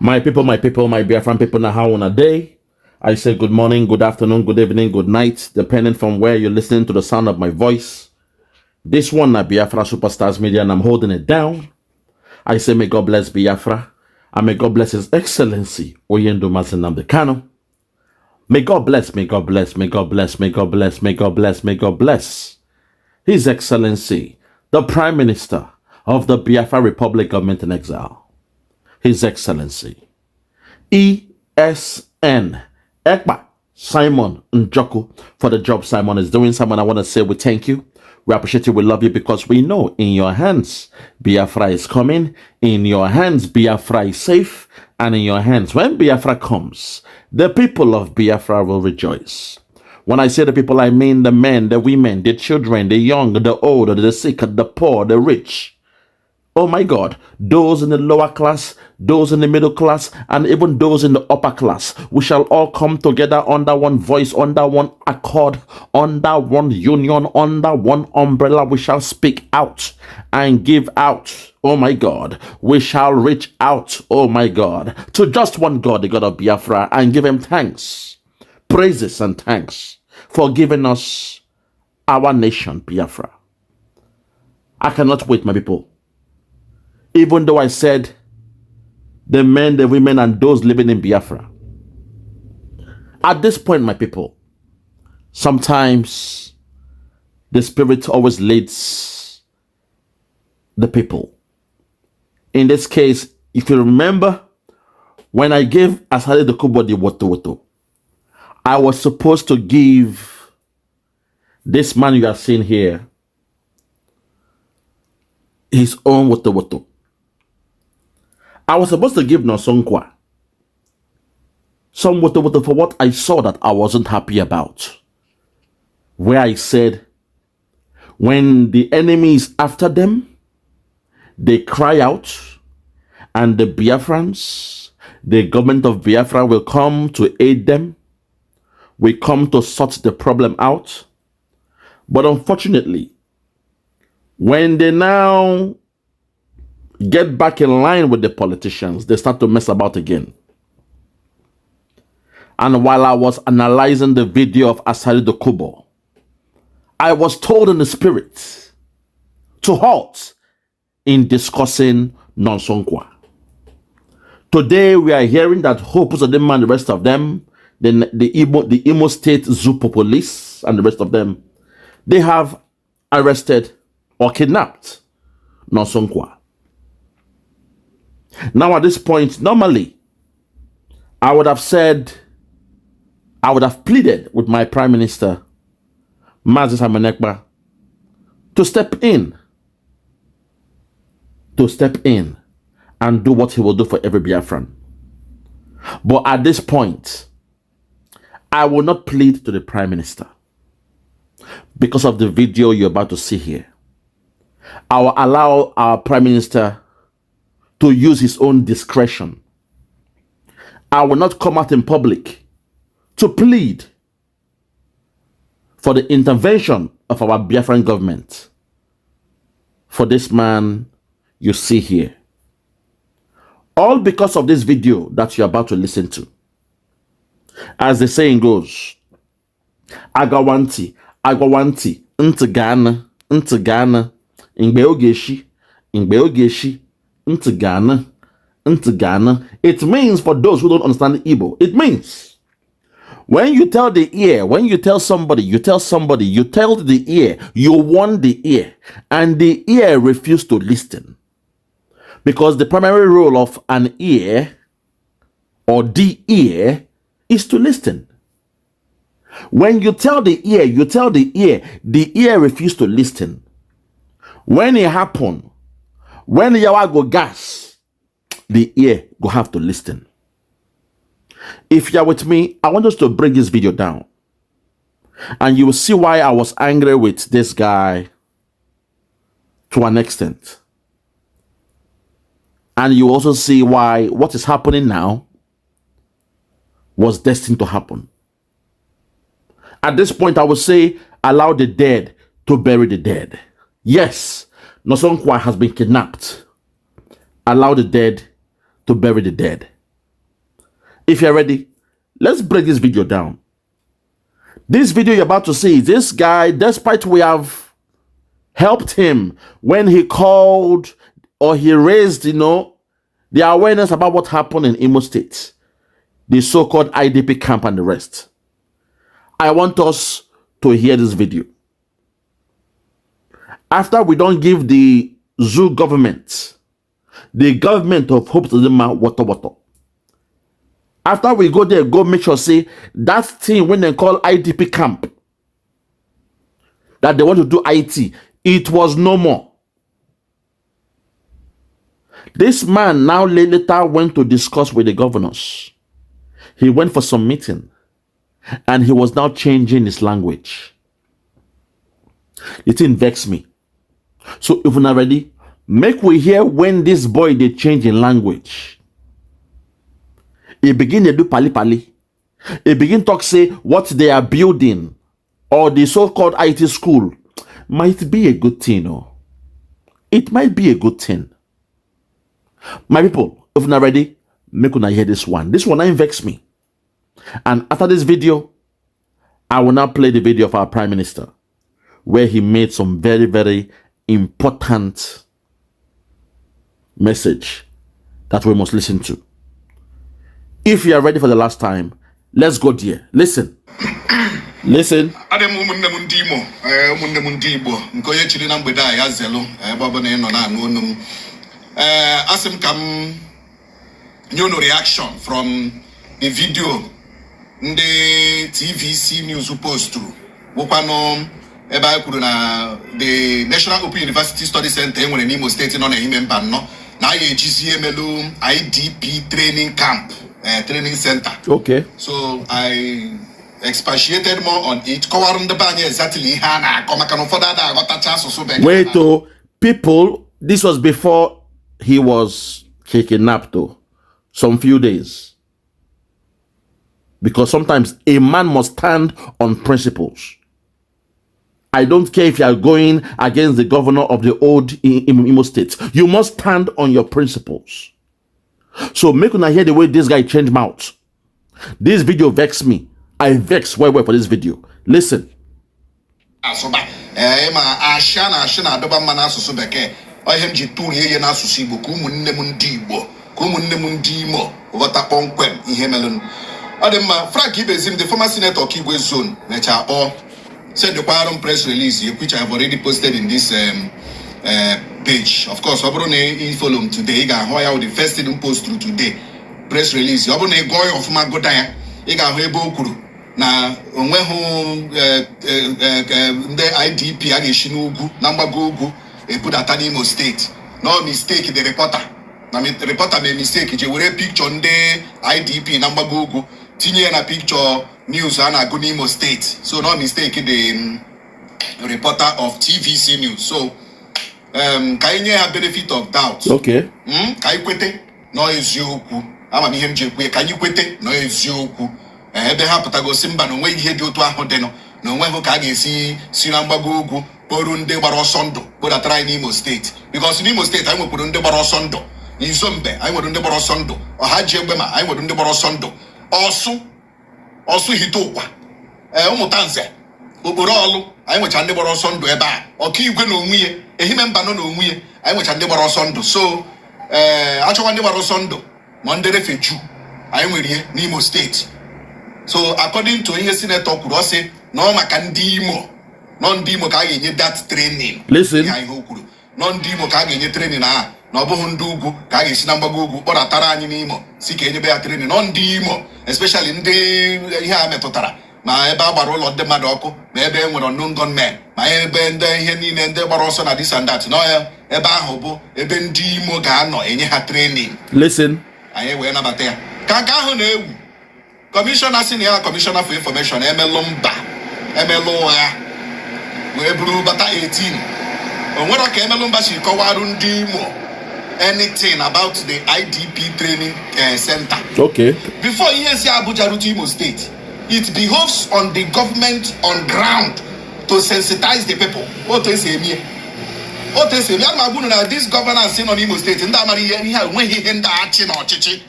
My people, my Biafran people, now how on a day? I say good morning, good afternoon, good evening, good night, depending from where you're listening to the sound of my voice. This one, na Biafra Superstars Media, and I'm holding it down. I say may God bless Biafra, and may God bless His Excellency, Nnamdi Kanu. May God bless, may God bless, may God bless, may God bless, may God bless, may God bless His Excellency, the Prime Minister of the Biafra Republic Government in Exile. His Excellency, ESN, EKPA, Simon Njoku, for the job Simon is doing. Simon, I want to say we thank you. We appreciate you. We love you because we know in your hands, Biafra is coming. In your hands, Biafra is safe. And in your hands, when Biafra comes, the people of Biafra will rejoice. When I say the people, I mean the men, the women, the children, the young, the old, the sick, the poor, the rich. Oh my God, those in the lower class, those in the middle class, and even those in the upper class, we shall all come together under one voice, under one accord, under one union, under one umbrella. We shall speak out and give out. Oh my God, we shall reach out, oh my God, to just one God, the God of Biafra, and give Him thanks, praises and thanks for giving us our nation, Biafra. I cannot wait, my people. Even though I said the men, the women, and those living in Biafra. At this point, my people, sometimes the Spirit always leads the people. In this case, if you remember, when I gave Asari Dokubo the WOTO-WOTO, I was supposed to give this man you are seeing here his own WOTO-WOTO. I was supposed to give NONSO NKWA some WOTO-WOTO for what I saw that I wasn't happy about. Where I said, when the enemy is after them, they cry out, and the Biafrans, the government of Biafra will come to aid them. We come to sort the problem out. But unfortunately, when they now get back in line with the politicians, they start to mess about again. And while I was analyzing the video of Asari Dokubo, I was told in the spirit to halt in discussing NONSO NKWA. Today we are hearing that Hope Uzodinma and the rest of them, the IMO State Zoo police and the rest of them, they have arrested or kidnapped NONSO NKWA. Now at this point, normally, I would have pleaded with my Prime Minister, Mazis Hamenekba, to step in and do what he will do for every Biafran. But at this point, I will not plead to the Prime Minister because of the video you're about to see here. I will allow our Prime Minister to use his own discretion. I will not come out in public to plead for the intervention of our Biafran government for this man you see here. All because of this video that you're about to listen to. As the saying goes, Agawanti, Ntagana, Ingbe Ogeshi, Ntagana. It means, for those who don't understand Igbo, it means when you tell the ear, when you tell somebody, you tell the ear, you warn the ear, and the ear refused to listen. Because the primary role of an ear or the ear is to listen. When you tell the ear, the ear refused to listen. When it happen, when yawa go gas, the ear go have to listen. If you're with me, I want us to break this video down. And you will see why I was angry with this guy to an extent. And you also see why what is happening now was destined to happen. At this point, I would say, allow the dead to bury the dead. Yes, NONSO NKWA has been kidnapped. Allow the dead to bury the dead. If you're ready, let's break this video down. This video you're about to see, this guy, despite we have helped him when he called or he raised, the awareness about what happened in Imo State, the so-called IDP camp and the rest. I want us to hear this video. After we don't give the zoo government, the government of Hope Uzodinma, WOTO-WOTO. After we go there, go make sure, say, that thing when they call IDP camp, that they want to do IT, it was no more. This man now later went to discuss with the governors. He went for some meeting, and he was now changing his language. It thing vex me. So if we're not ready, make we hear when this boy they change in language. He begin to do pali. He begin talk say what they are building or the so-called IT school might be a good thing. It might be a good thing. My people, if you're not ready, make una hear this one. This one vex me. And after this video, I will now play the video of our Prime Minister, where he made some very, very important message that we must listen to. If you are ready for the last time, let's go there. Listen. Listen. Reaction from the video the TVC news post to the National Open University Study Center in Imo State in Now GCMLU IDP training camp training center. Okay. So I expatiated more on it. Exactly. Wait, people, this was before he was kidnapped, some few days. Because sometimes a man must stand on principles. I don't care if you are going against the governor of the old Imo State. You must stand on your principles. So make una hear the way this guy changed mouth. This video vex me. I vex well for this video. Listen. Frank Ibezim, the former senator of Kigwe Zone, sent the Quorum press release, which I have already posted in this page. Of course, Obrone follow today. The first thing post through today. Press release. Obrone Goy of Magodaya. Ega Hebo Kuru. Na Onwehu the IDP Agishinugu, Nambagugu, a put at Imo State. No mistake, the reporter. The reporter made mistake. He will picture on the IDP Nambagugu. Tinye na picture news and Imo State. So no mistake the reporter of TVC News. So Kainye have benefit of doubt. Okay. Kai kwete no ezioku. Ama mi hemje kwe kan you kwete no ezioku. Ebe ha putago simba no nwe ihe di otu aho de no. No nwe ho ka ga esi si na mgbago ugwu kporu nde gbara osondo boda try in Imo State. Because in Imo State I nwekuru nde gbara osondo. Izombe I nwekuru nde gbara osondo. Ohaji egbema I nwekuru nde gbara osondo. Osu hitokwa umutanze okporo olu anyị nwecha ndị gbara ọsọ ndụ ebe a ọka igwe na onwe ehime mba nọ na onwe anyị nwecha ndị gbara ọsọ ndụ so achọkwa ndị gbara ọsọ ndụ ma ndị refeju anyị nwere n'Imo steeti so according to ihe senator kwuru ọ sị na ọ maka ndị Imo ka a ga-enye that training. Listen. Ihe o kwuru nọ ndị Imo ka a ga-enye training na ọ bụghị ndị ugwu ka a ga-esi na mgbago ugwu kpọratara anyị n'Imo si ka enyebe ya training nọ ndị Imo especially ndị ihe a metụtara ma ebe a gbara ụlọ ndị mmadụ ọkụ ma ebe e nwere unknown gunmen ma ebe ndị ihe niile ndị gbara ọsọ na this and that nọ ebe ahụ bụ ebe ndị Imo ga-anọ enye ha training. Listen. Anyị wee nabata ya ka nke ahụ na-ewu kọmishọna si na ya kọmishọna for information emelụ mba emelụ ụgha wee buru bata 18 o nwere ka emelụ mba si kọwarụ ndị Imo anything about the IDP training center. Okay. Before ihe si Abuja rute Imo State, it behoves on the government on ground to sensitize the people. What is it? What they say, this governance in Imo State,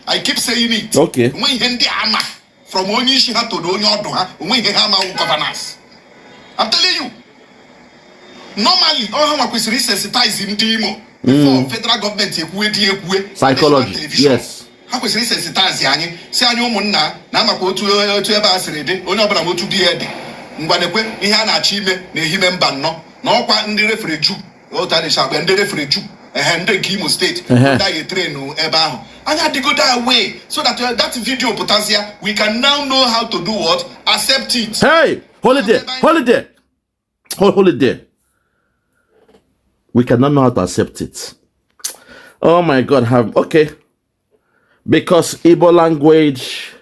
I keep saying it. Okay. From Onyishiha to the governance. I'm telling you. Normally, all how we sensitize in Imo before federal government psychology. Yes. How we sensitize yani. Say anyumunna na makotu eba asirede. Onye obara motu di ede. Ngwanekwe ihe a na-achime na ehime mba no. Na ọkwa ndị refere ju. Ota de sharp ndị refere ju. Ndị Imo State. That you train ebe ahụ. And I had to go that way so that that video potassium we can now know how to do what? Accept it. Hey, hold it there. Hold it there. Hold it there. We cannot know how to accept it. Oh my God, okay. Because Igbo language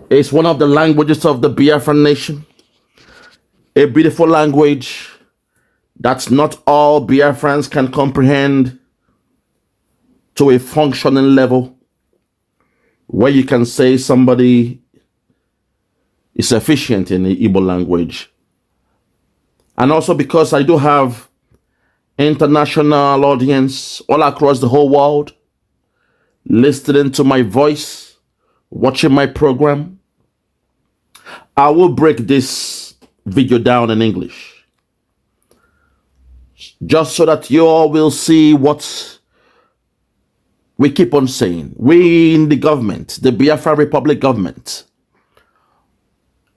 is one of the languages of the Biafran nation. A beautiful language that not all Biafrans can comprehend to a functioning level where you can say somebody is efficient in the Igbo language. And also because I do have international audience all across the whole world listening to my voice, watching my program, I will break this video down in English just so that you all will see what we keep on saying. We in the government, the Biafra Republic government,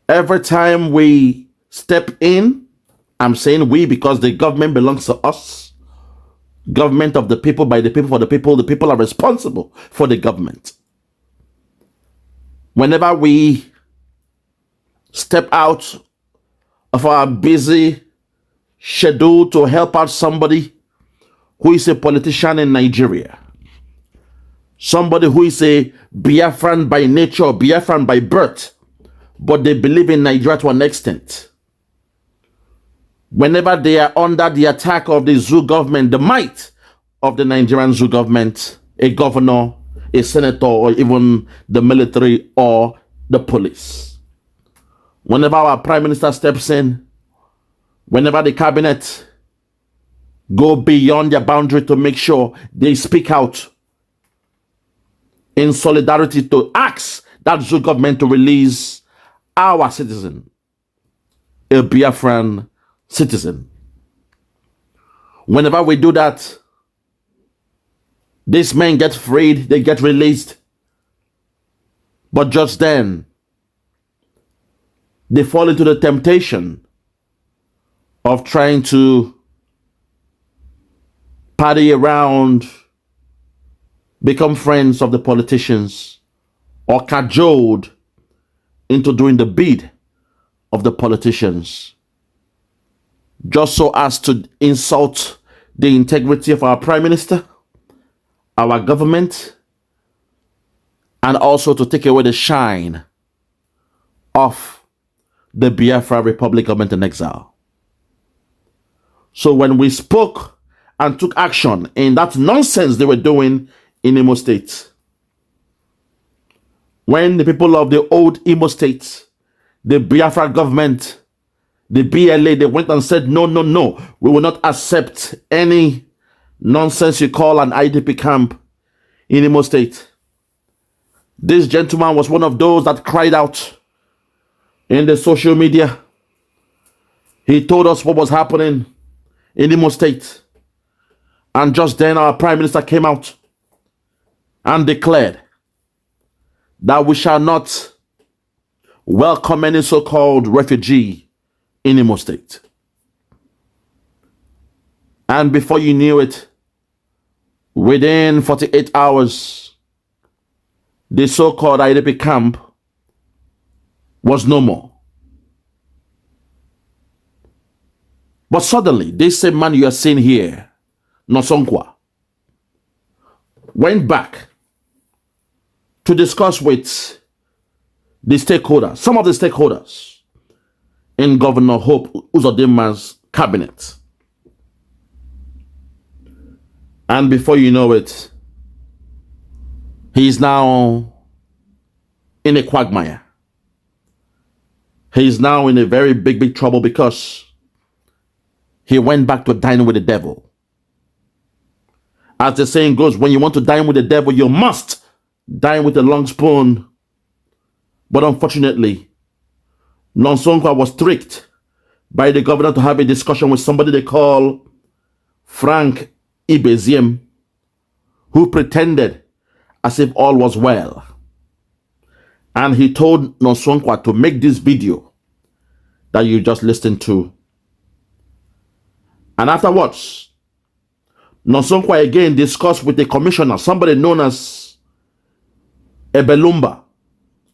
every time we step in, I'm saying we because the government belongs to us. Government of the people, by the people, for the people. The people are responsible for the government. Whenever we step out of our busy schedule to help out somebody who is a politician in Nigeria, somebody who is a Biafran by nature or Biafran by birth, but they believe in Nigeria to an extent, whenever they are under the attack of the zoo government, the might of the Nigerian zoo government, a governor, a senator, or even the military or the police, whenever our prime minister steps in, whenever the cabinet go beyond their boundary to make sure they speak out in solidarity to ask that zoo government to release our citizen, a Biafran citizen. Whenever we do that, these men get freed, they get released. But just then, they fall into the temptation of trying to party around, become friends of the politicians, or cajoled into doing the bid of the politicians, just so as to insult the integrity of our prime minister, our government, and also to take away the shine of the Biafra Republic government in exile. So when we spoke and took action in that nonsense they were doing in Imo State, when the people of the old Imo State, the Biafra government, the BLA, they went and said, no, no, no, we will not accept any nonsense you call an IDP camp in Imo State. This gentleman was one of those that cried out in the social media. He told us what was happening in Imo State. And just then our prime minister came out and declared that we shall not welcome any so-called refugee in Imo State. And before you knew it, within 48 hours, the so-called IDP camp was no more. But suddenly, this same man you are seeing here, NONSO NKWA, went back to discuss with the stakeholders, some of the stakeholders in Governor Hope Uzodinma's cabinet. And before you know it, he is now in a quagmire. He is now in a very big trouble because he went back to dine with the devil. As the saying goes, when you want to dine with the devil, you must dine with a long spoon. But unfortunately, NONSO NKWA was tricked by the governor to have a discussion with somebody they call Frank Ibeziem, who pretended as if all was well. And he told NONSO NKWA to make this video that you just listened to. And afterwards, NONSO NKWA again discussed with the commissioner, somebody known as Ebelumba.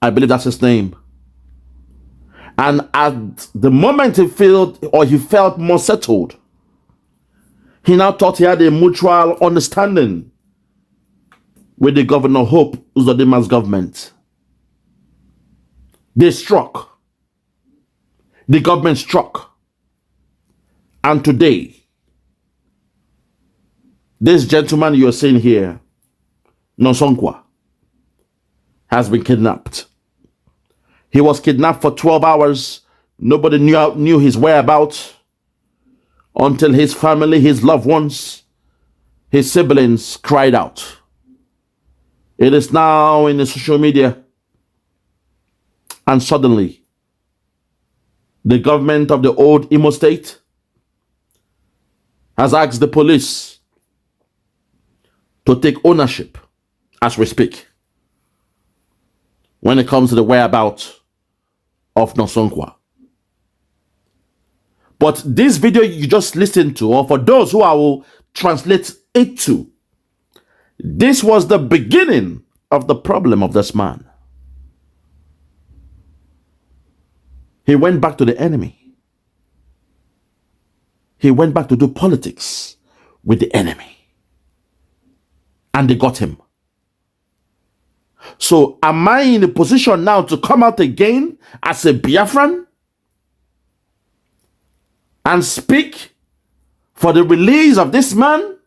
I believe that's his name. And at the moment he felt more settled, he now thought he had a mutual understanding with the Governor Hope Uzodinma's government. They struck. The government struck. And today, this gentleman you're seeing here, NONSO NKWA, has been kidnapped. He was kidnapped for 12 hours. Nobody knew his whereabouts until his family, his loved ones, his siblings cried out. It is now in the social media. And suddenly, the government of the old IMO state has asked the police to take ownership as we speak when it comes to the whereabouts of NONSO NKWA. But this video you just listened to, or for those who I will translate it to, this was the beginning of the problem of this man. He went back to the enemy. He went back to do politics with the enemy. And they got him. So am I in a position now to come out again as a Biafran and speak for the release of this man?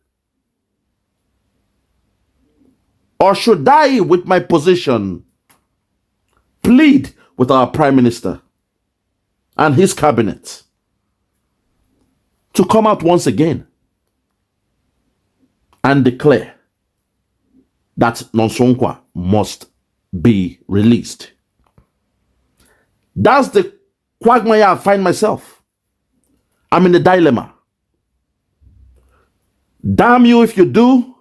Or should I, with my position, plead with our Prime Minister and his cabinet to come out once again and declare that NONSO NKWA must be released? That's the quagmire I find myself. I'm in a dilemma. Damn you if you do,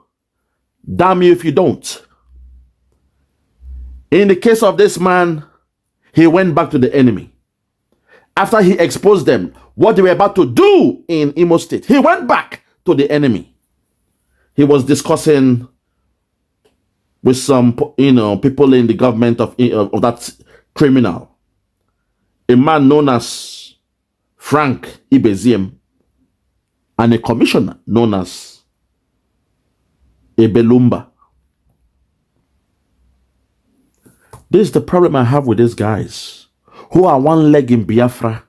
damn you if you don't. In the case of this man, he went back to the enemy. After he exposed them, what they were about to do in Imo State, he went back to the enemy. He was discussing with some, people in the government of that criminal, a man known as Frank Ibeziem, and a commissioner known as Ebelumba. This is the problem I have with these guys who are one leg in Biafra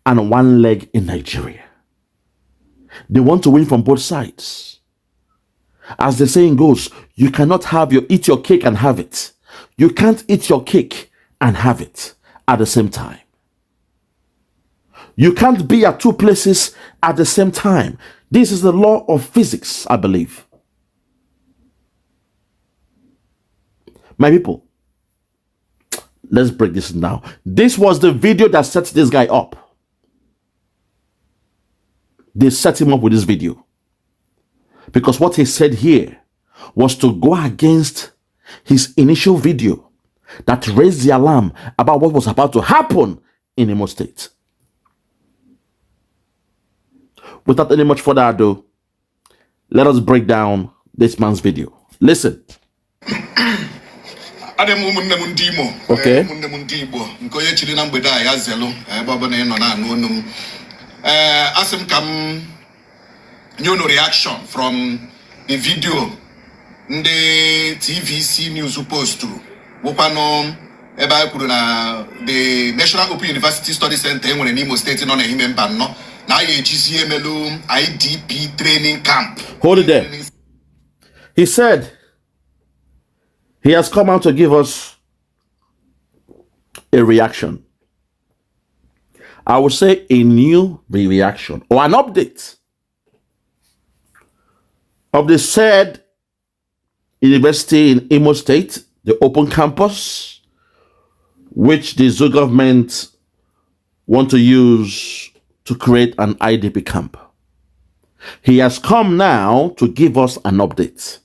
and one leg in Nigeria. They want to win from both sides. As the saying goes, you cannot eat your cake and have it. You can't eat your cake and have it at the same time. You can't be at two places at the same time. This is the law of physics, I believe. My people, let's break this down. This was the video that set this guy up. They set him up with this video. Because what he said here was to go against his initial video that raised the alarm about what was about to happen in Imo State. Without any much further ado, let us break down this man's video. Listen. Okay. Reaction from the video the TVC news post to the National Open University Study Center in Imo State on a member now IDP training camp. Hold it there. He said he has come out to give us a reaction. I would say a new reaction or an update of the said university in Imo State, the open campus, which the Zoo government want to use to create an IDP camp. He has come now to give us an update.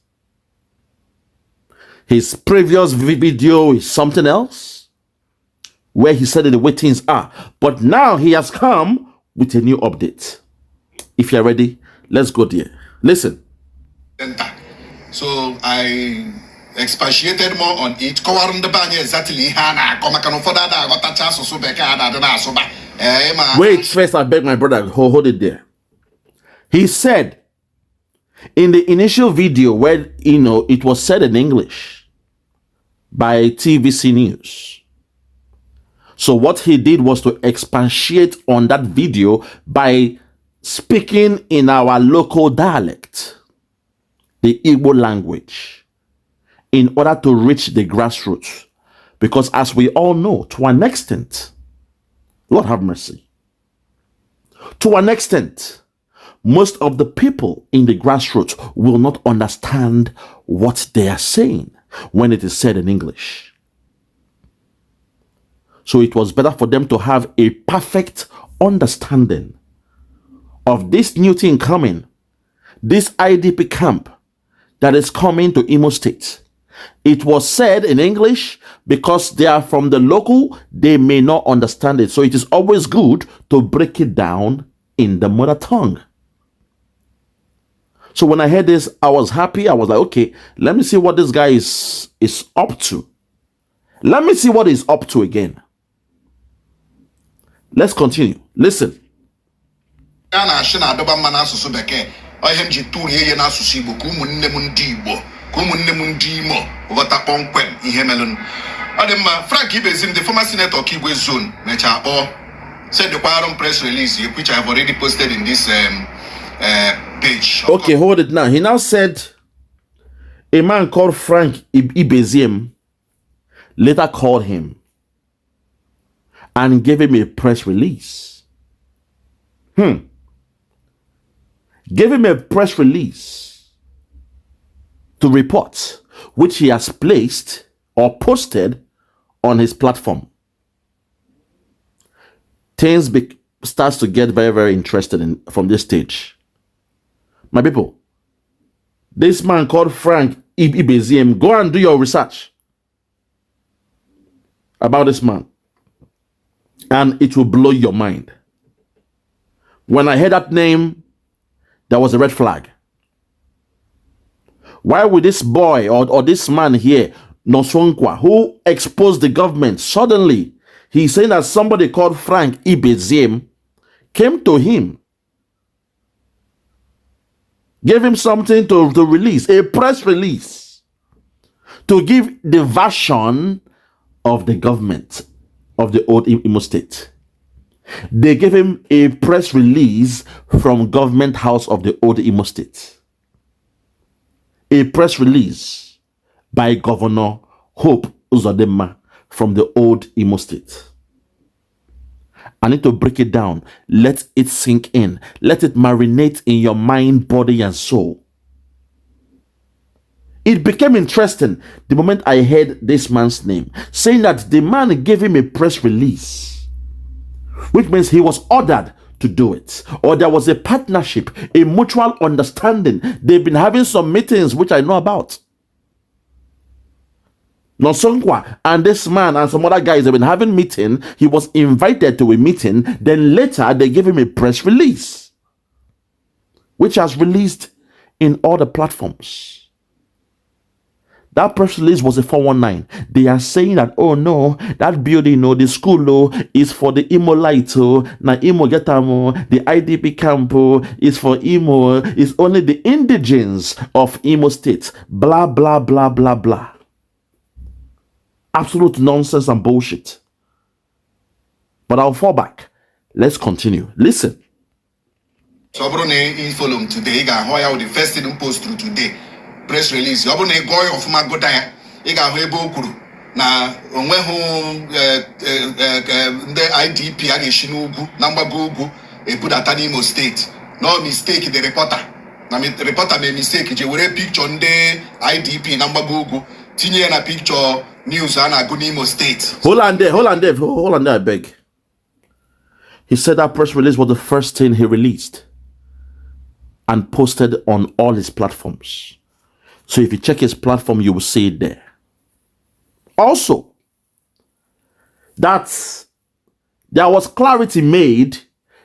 His previous video is something else, where he said that the way things are. But now he has come with a new update. If you're ready, let's go there. Listen. So I expatiated more on it. Exactly. Wait, first I beg my brother, hold it there. He said in the initial video where, it was said in English by TVC News. So what he did was to expatiate on that video by speaking in our local dialect, the Igbo language, in order to reach the grassroots. Because as we all know, to an extent, Lord have mercy, to an extent, most of the people in the grassroots will not understand what they are saying when it is said in English. So it was better for them to have a perfect understanding of this new thing coming, this IDP camp that is coming to Imo State. It was said in English because they are from the local, they may not understand it. So it is always good to break it down in the mother tongue. So when I heard this, I was happy. I was like, okay, let me see what this guy is up to. Let me see what he's up to again. Let's continue. Listen. Frank Ibezim, the former senator of Kigwe Zone, said the Quorum press release, which I have already posted in this page. Okay, hold it now. He now said a man called Frank Ibezim later called him and gave him a press release. Gave him a press release to report, which he has placed or posted on his platform. Things starts to get very, very interested from this stage. My people, this man called Frank Ibezim, go and do your research about this man, and it will blow your mind. When I heard that name, there was a red flag. Why would this boy or this man here, NONSO NKWA, who exposed the government, suddenly he's saying that somebody called Frank Ibezim came to him, gave him something to release, a press release, to give the version of the government of the old Imo State. They gave him a press release from government house of the old Imo State. A press release by Governor Hope Uzodinma from the old Imo State. I need to break it down. Let it sink in. Let it marinate in your mind, body, and soul. It became interesting the moment I heard this man's name, saying that the man gave him a press release, which means he was ordered to do it, or there was a partnership, a mutual understanding. They've been having some meetings, which I know about. NONSO NKWA and this man and some other guys have been having meeting. He was invited to a meeting. Then later they gave him a press release, which has released in all the platforms. That press release was a 419. They are saying that, oh no, that building, the school is for the Imo light. Now Imo getamo, the IDP camp is for Imo. It's only the indigenes of Imo State. Blah, blah, blah, blah, blah. Absolute nonsense and bullshit. But I'll fall back. Let's continue. Listen. So I follow today. The first thing post through today. Press release. You abone go of my go there. You got able kuru. Na onwe ho the IDP agishinu number go e put at Imo State. No mistake the reporter. na reporter made mistake je were picture nde IDP na mgbago tinye na picture news na go Imo State. Hold on there, I beg. He said that press release was the first thing he released and posted on all his platforms. So if you check his platform, you will see it there. Also, that there was clarity made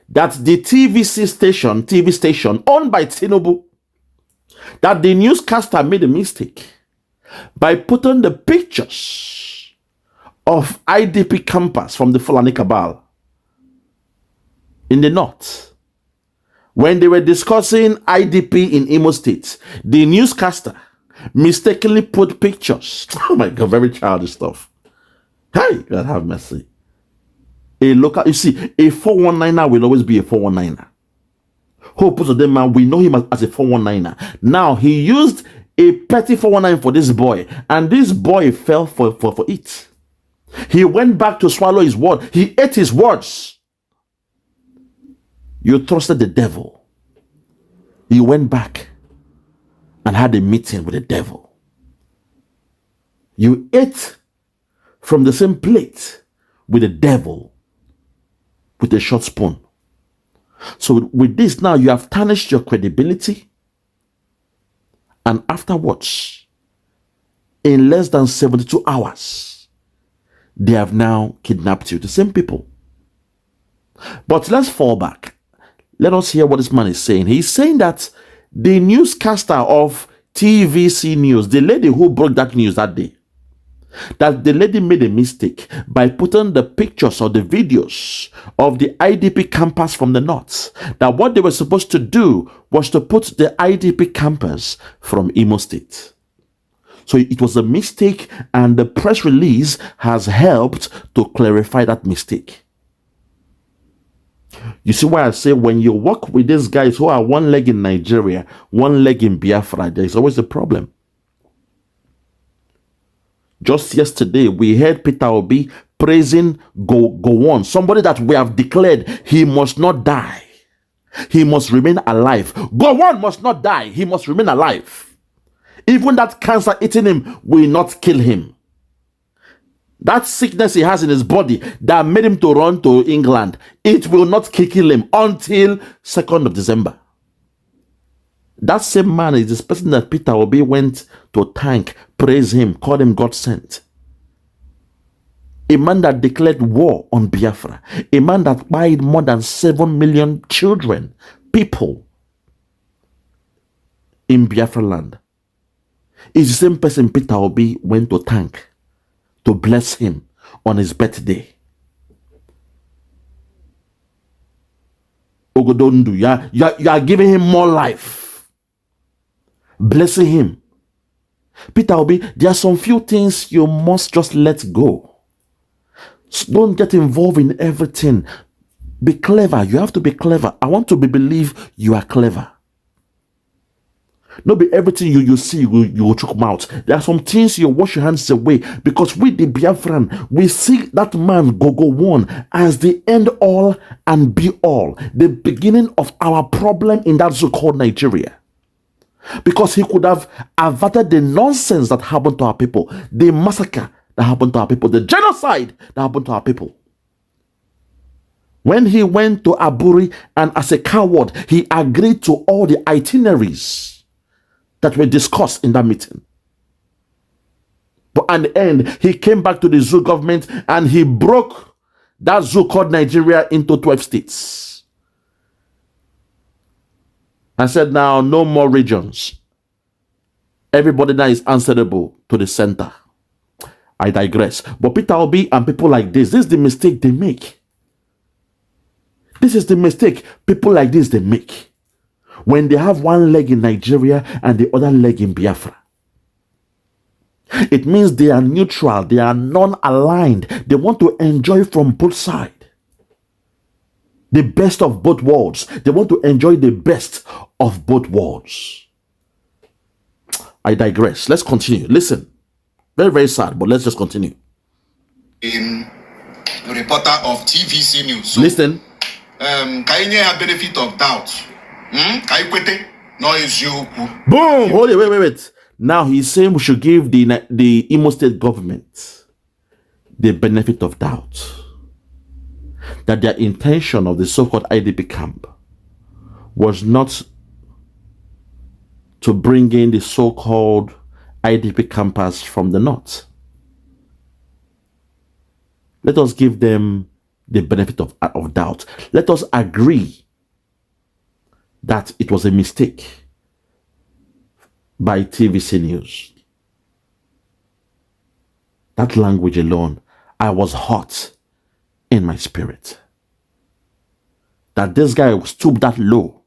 that the TV station owned by Tinubu, that the newscaster made a mistake by putting the pictures of IDP campers from the Fulani Cabal in the north. When they were discussing IDP in Imo State, the newscaster mistakenly put pictures. Oh my God, very childish stuff. Hey, God have mercy. A local, you see, a 419er will always be a 419er. Hope Uzodinma, we know him as a 419er. Now, he used a petty 419 for this boy, and this boy fell for it. He went back to swallow his word. He ate his words. You trusted the devil. You went back and had a meeting with the devil. You ate from the same plate with the devil with a short spoon. So with this now, you have tarnished your credibility. And afterwards, in less than 72 hours, they have now kidnapped you. The same people. But let's fall back. Let us hear what this man is saying. He's saying that the newscaster of TVC News, the lady who broke that news that day, that the lady made a mistake by putting the pictures or the videos of the IDP campers from the north. That what they were supposed to do was to put the IDP campers from Imo State. So it was a mistake, and the press release has helped to clarify that mistake. You see why I say when you work with these guys who are one leg in Nigeria, one leg in Biafra, there is always a problem. Just yesterday, we heard Peter Obi praising Gowon, somebody that we have declared he must not die. He must remain alive. Gowon must not die. He must remain alive. Even that cancer eating him will not kill him. That sickness he has in his body that made him to run to England, it will not kill him until 2nd of December. That same man is this person that Peter Obi went to thank, praise him, call him God sent. A man that declared war on Biafra. A man that died more than 7 million children, people in Biafra land. Is the same person Peter Obi went to thank, to bless him on his birthday. Ogodondu, you are giving him more life, blessing him. Peter Obi, there are some few things you must just let go. Don't get involved in everything. Be clever. You have to be clever. I want to believe you are clever. Not be everything you see, you will choke out. There are some things you wash your hands away, because with the Biafran, we see that man go one as the end all and be all, the beginning of our problem in that so-called Nigeria. Because he could have averted the nonsense that happened to our people, the massacre that happened to our people, the genocide that happened to our people. When he went to Aburi and as a coward, he agreed to all the itineraries that were discussed in that meeting. But at the end, he came back to the zoo government and he broke that zoo called Nigeria into 12 states. And said, now no more regions. Everybody now is answerable to the center. I digress. But Peter Obi and people like this is the mistake they make. This is the mistake people like this they make. When they have one leg in Nigeria and the other leg in Biafra. It means they are neutral, they are non-aligned. They want to enjoy from both sides. The best of both worlds. They want to enjoy the best of both worlds. I digress. Let's continue. Listen. Very, very sad, but let's just continue. In a reporter of TVC News. So, listen. Can you have benefit of doubt? Can you quit it? no eziokwu. Boom! Hold it, wait. Now he's saying we should give the Imo State government the benefit of doubt that their intention of the so-called IDP camp was not to bring in the so-called IDP campers from the north. Let us give them the benefit of doubt. Let us agree that it was a mistake by TVC News. That language alone, I was hot in my spirit. That this guy stooped that low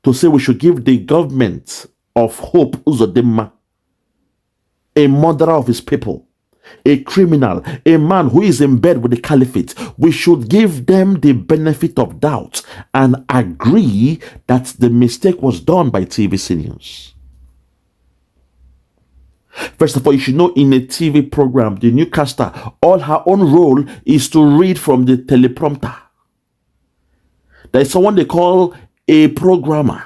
to say we should give the government of Hope Uzodinma, a murderer of his people, a criminal, a man who is in bed with the caliphate, we should give them the benefit of doubt and agree that the mistake was done by TVC News. First of all, you should know in a TV program, the newscaster, all her own role is to read from the teleprompter. There is someone they call a programmer,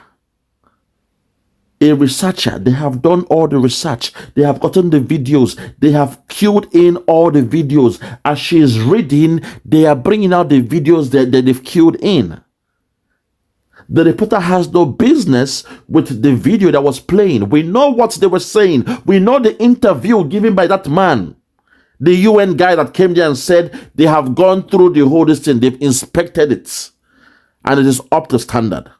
a researcher. They have done all the research. They have gotten the videos. They have queued in all the videos. As she is reading, they are bringing out the videos that they've queued in. The reporter has no business with the video that was playing. We know what they were saying. We know the interview given by that man, the UN guy that came there and said they have gone through the whole thing. They've inspected it, and it is up to standard.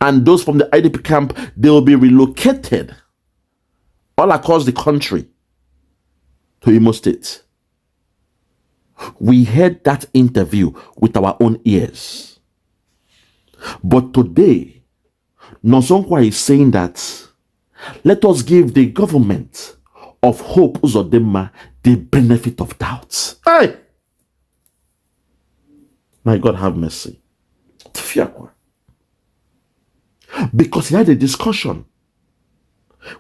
And those from the IDP camp, they will be relocated all across the country to Imo State. We heard that interview with our own ears. But today, NONSO NKWA is saying that let us give the government of Hope Uzodinma the benefit of doubt. Hey! My God have mercy. Because he had a discussion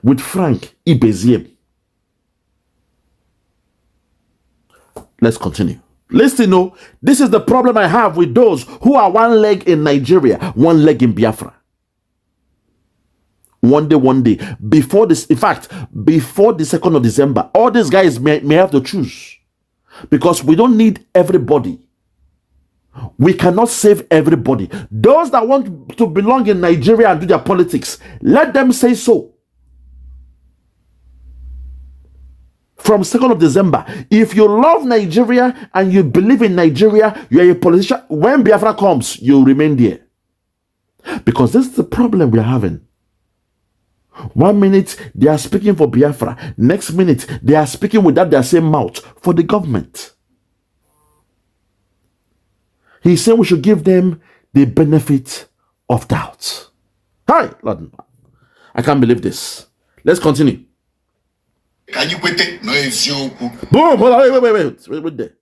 with Frank Ibeziem. Let's continue. Listen, no, this is the problem I have with those who are one leg in Nigeria, one leg in Biafra. One day, before this, in fact, before the 2nd of December, all these guys may have to choose, because we don't need everybody. We cannot save everybody. Those that want to belong in Nigeria and do their politics, let them say so. From 2nd of December, if you love Nigeria and you believe in Nigeria, you are a politician. When Biafra comes, you remain there. Because this is the problem we are having. 1 minute, they are speaking for Biafra. Next minute, they are speaking with their same mouth for the government. He said we should give them the benefit of doubt. Hi, Lord. I can't believe this. Let's continue. Can you quit it? No eziokwu. Boom! Hold on, wait there.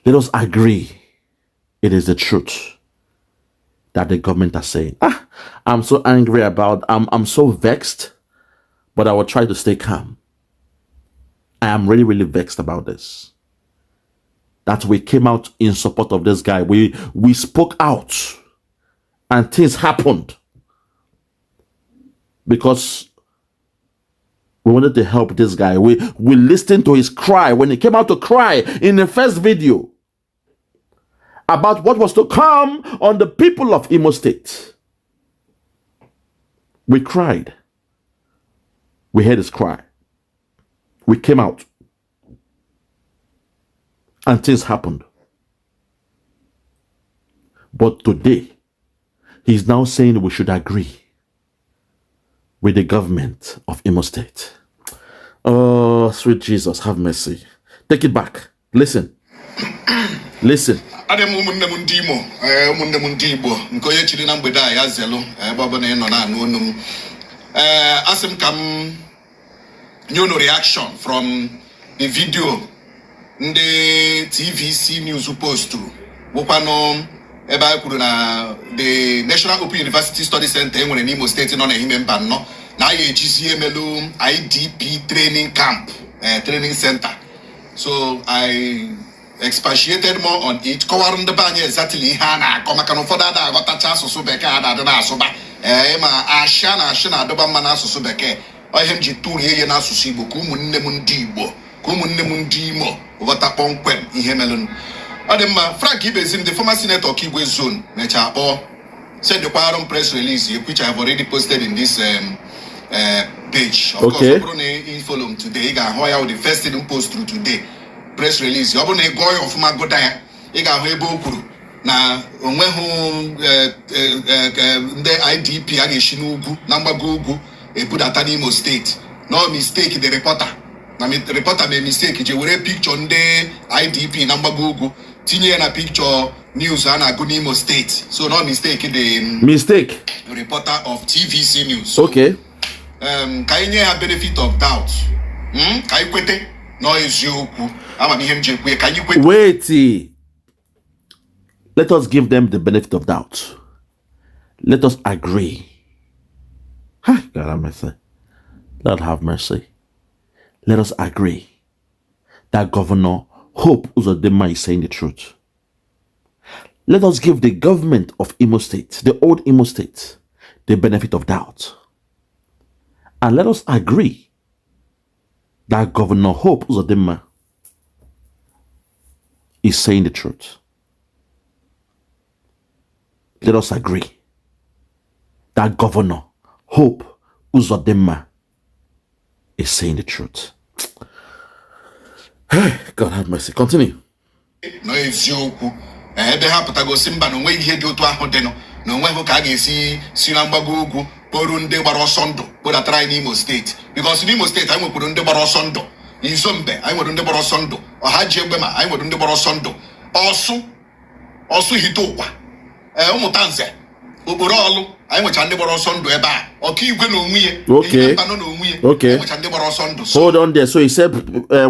Let us agree it is the truth that the government are saying. I'm so angry about, I'm so vexed, but I will try to stay calm. I am really, really vexed about this. That we came out in support of this guy. We spoke out and things happened because we wanted to help this guy. We listened to his cry when he came out to cry in the first video about what was to come on the people of Imo State. We cried. We heard his cry. We came out. And things happened. But today, he's now saying we should agree with the government of Imo State. Oh, sweet Jesus, have mercy. Take it back. Listen. Listen. Reaction from the video the TVC News post the National Open University Study Center in Imo State Nona no na IDP training camp training center. So I expatiated more on it. Kawarun the banya exactly hana komakano for that got a chance so beka na soba ma ashana doba mana so beke o hem jitu ye na so sibo kumunne mundibo kumunne mundimo wata ponkwem ihe melon ademma Frank Ibezim, the former senator Kibwe zone mecha or said the Quaron press release which I have already posted in this page. Of course, you follow him today. You got how the first thing post through today. Press release. You have a goy of Magodaya. You got Hebo now when the IDP Agishinugu, number Google, a put at Imo State. No mistake, the reporter. I mean, the reporter made mistake. You will a picture on the IDP number Google. Tinye na picture news and Agunimo State. So no mistake, the reporter of TVC News. So, okay. Kainye have benefit of doubt. Kai kwete no is you. Can you wait? Let us give them the benefit of doubt. Let us agree. God have mercy. Lord have mercy. Let us agree that Governor Hope Uzodinma is saying the truth. Let us give the government of Imo State, the old Imo State, the benefit of doubt. And let us agree that Governor Hope Uzodinma is saying the truth. Let us agree that Governor Hope Uzodinma is saying the truth. God have mercy. Continue. No, it's you. Ebe ha pụtago simba no nwe ihe dị otu ahụ dị no nwe ka ga-esi sinamba gugu poru ndị gbara ọsọ ndụ kpọdatara n'Imo State because n'Imo State anyị nwekwuru ndị gbara ọsọ ndụ Izombe anyị nwere ndị gbara ọsọ ndụ ọha ji egbe ma anyị nwere ndị gbara ọsọ ndụ ọsụ hite ụkwa ụmụta nze okporo ọlụ anyị nwecha ndị gbara ọsọ ndụ ebe a ọka igwe na onwe ya okay nwecha ndị gbara ọsọ ndụ. Hold on there. So he said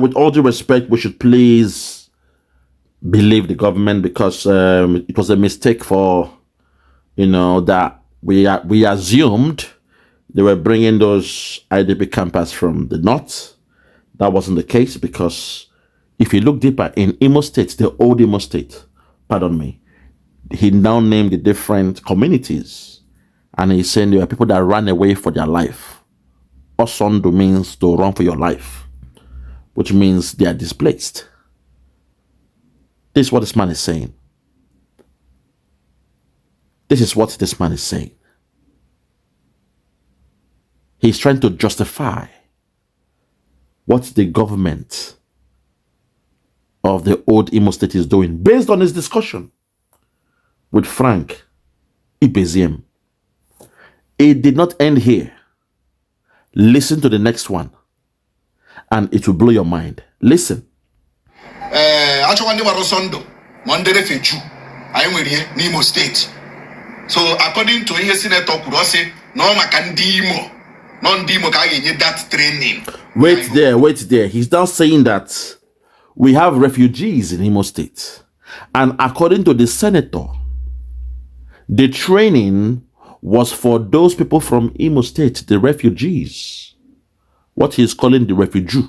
with all due respect we should please believe the government because it was a mistake for that we assumed they were bringing those IDP campers from the north. That wasn't the case because if you look deeper in Imo State, the old Imo State, pardon me, he now named the different communities and he's saying there are people that ran away for their life. Osondo means to run for your life, which means they are displaced. This is what this man is saying. This is what this man is saying. He's trying to justify what the government of the old Imo State is doing based on his discussion with Frank Ibezim. It did not end here. Listen to the next one and it will blow your mind. Listen. N'Imo State. So according to Senator Kurose, no makandimo, non-dimo ka that training. Wait there. He's now saying that we have refugees in Imo State. And according to the senator, the training was for those people from Imo State, the refugees. What he's calling the refugee.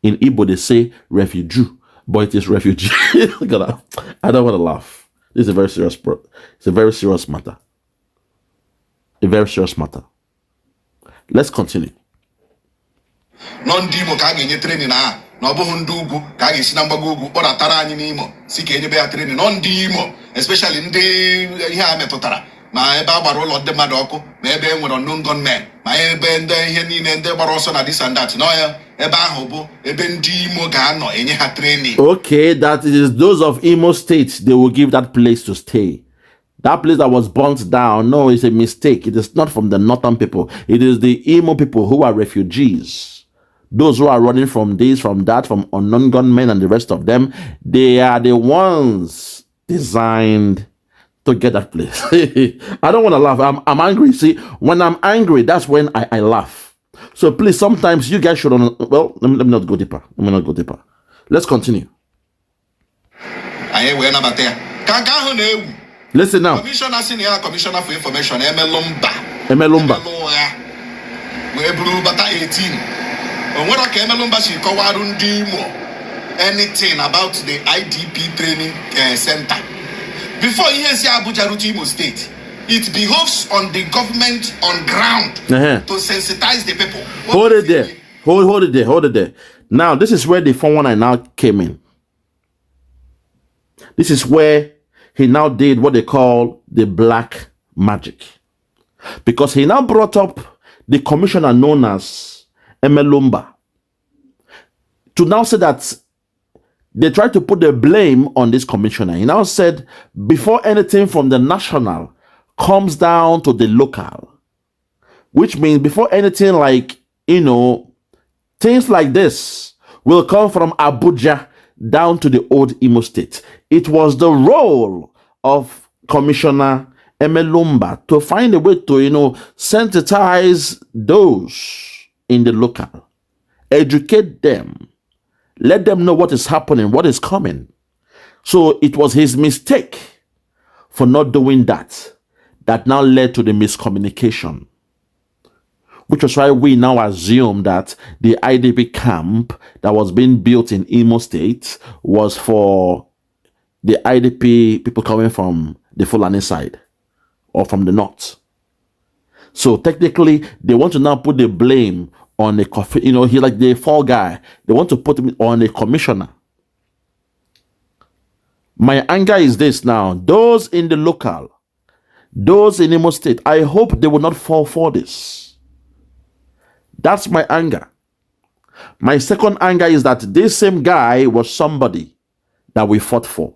In Igbo, they say refugee, but it is refugee. I don't want to laugh. This is a very serious It's a very serious matter. A very serious matter. Let's continue. Non-demo ka ga-enye training na ọ bụghị ndị ugwu ka a ga-esi na mgbago ugwu kpọdatara anyị n'Imo si ka enyebe ya training non-demo especially ndị ihe a metụtara ma ebe a gbara ụlọ ndị mmadụ ọkụ ma ebe e nwere unknown gunmen ma ebe ndị ihe niile ndị gbara ọsọ na this and that no ya ebe ahụ bụ ebe ndị Imo ga-anọ enye ha training. Okay, that is those of Imo State, they will give that place to stay. That place that was burnt down, no, it's a mistake. It is not from the northern people. It is the Imo people who are refugees. Those who are running from this, from that, from unknown gunmen and the rest of them, they are the ones designed to get that place. I don't want to laugh. I'm angry. See, when I'm angry, that's when I laugh. So please, sometimes you guys should, well, let me not go deeper. Let's continue. Listen now. Commissioner Senior Commissioner for Information, Emelumba. We brought 18. Onwere ka Emelumba si kọwarụ ndị Imo anything about the IDP training center. Before ENC Abuja route Imo State, it behoves on the government on ground to sensitize the people. Hold it there. Hold it there. Now, this is where the 419 now came in. This is where he now did what they call the black magic. Because he now brought up the commissioner known as Emelumba to now say that they tried to put the blame on this commissioner. He now said, before anything from the national comes down to the local, which means before anything like, things like this will come from Abuja down to the old Imo State. It was the role of Commissioner Emelumba to find a way to, sensitize those in the local, educate them, let them know what is happening, what is coming. So it was his mistake for not doing that now led to the miscommunication, which was why we now assume that the IDP camp that was being built in Imo State was for the IDP people coming from the Fulani side or from the north. So technically, they want to now put the blame on a he like the fall guy. They want to put him on a commissioner. My anger is this now. Those in the local, those in Imo State, I hope they will not fall for this. That's my anger. My second anger is that this same guy was somebody that we fought for.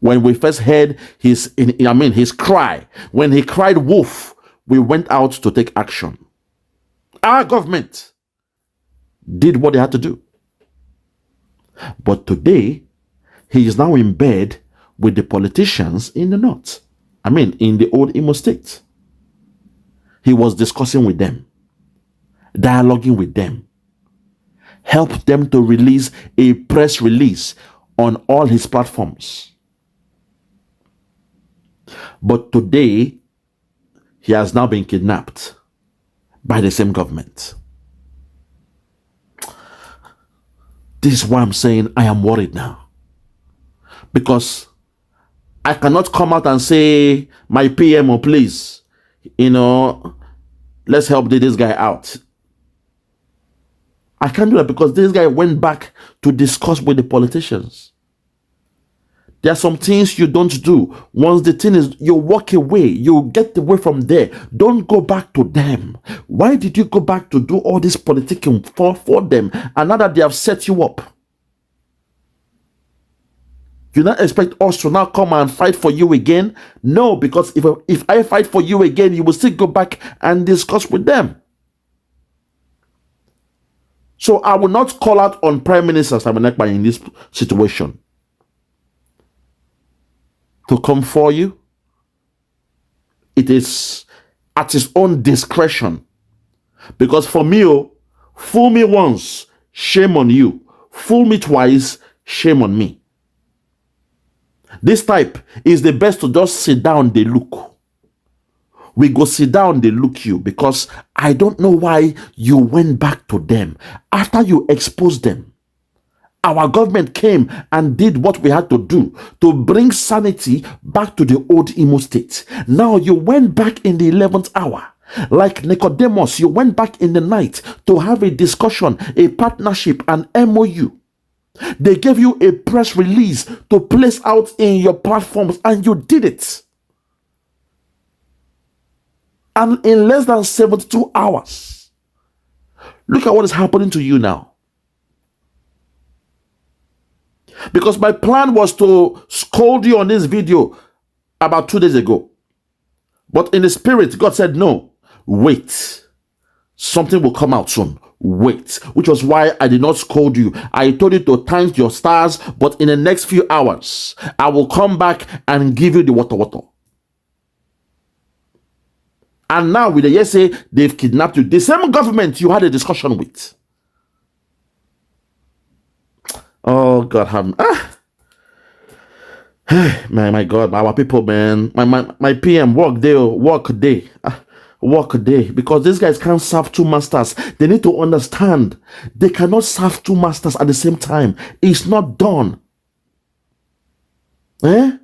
When we first heard his cry, when he cried wolf, we went out to take action. Our government did what they had to do. But today, he is now in bed with the politicians in the north. In the old Imo State. He was discussing with them, dialoguing with them, helped them to release a press release on all his platforms. But today, he has now been kidnapped by the same government. This is why I'm saying I am worried now. Because I cannot come out and say, my PMO, please, let's help this guy out. I can't do that because this guy went back to discuss with the politicians. There are some things you don't do. Once the thing is, you walk away, you get away from there. Don't go back to them. Why did you go back to do all this politicking for them? And now that they have set you up, you not expect us to now come and fight for you again? No, because if I fight for you again, you will still go back and discuss with them. So I will not call out on Prime Minister Simon Ekpa in this situation to come for you. It is at his own discretion. Because for me, fool me once, shame on you. Fool me twice, shame on me. This type is the best to just sit down, they look. We go sit down, they look you, because I don't know why you went back to them after you exposed them. Our government came and did what we had to do to bring sanity back to the old Imo State. Now you went back in the 11th hour. Like Nicodemus, you went back in the night to have a discussion, a partnership, an MOU. They gave you a press release to place out in your platforms, and you did it. And in less than 72 hours, look at what is happening to you now. Because my plan was to scold you on this video about 2 days ago. But in the spirit, God said, no, wait. Something will come out soon. Wait. Which was why I did not scold you. I told you to thank your stars, but in the next few hours, I will come back and give you the WOTO-WOTO. And now with the yes say they've kidnapped you, the same government you had a discussion with. Oh God, my God, our people, man. My PM work day. work day because these guys can't serve two masters. They need to understand they cannot serve two masters at the same time. It's not done. Eh?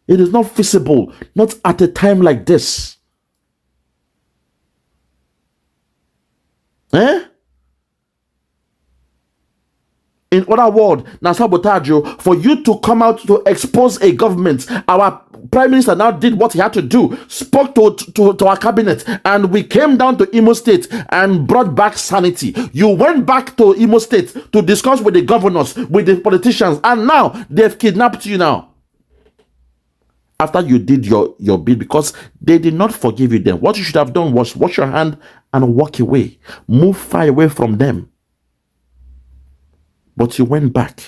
It is not feasible, not at a time like this. Eh? In other words, now sabotage you for you to come out to expose a government. Our prime minister now did what he had to do, spoke to our cabinet, and we came down to Imo State and brought back sanity. You went back to Imo State to discuss with the governors, with the politicians, and now they've kidnapped you now. After you did your bid, because they did not forgive you then. What you should have done was wash your hand and walk away. Move far away from them. But you went back.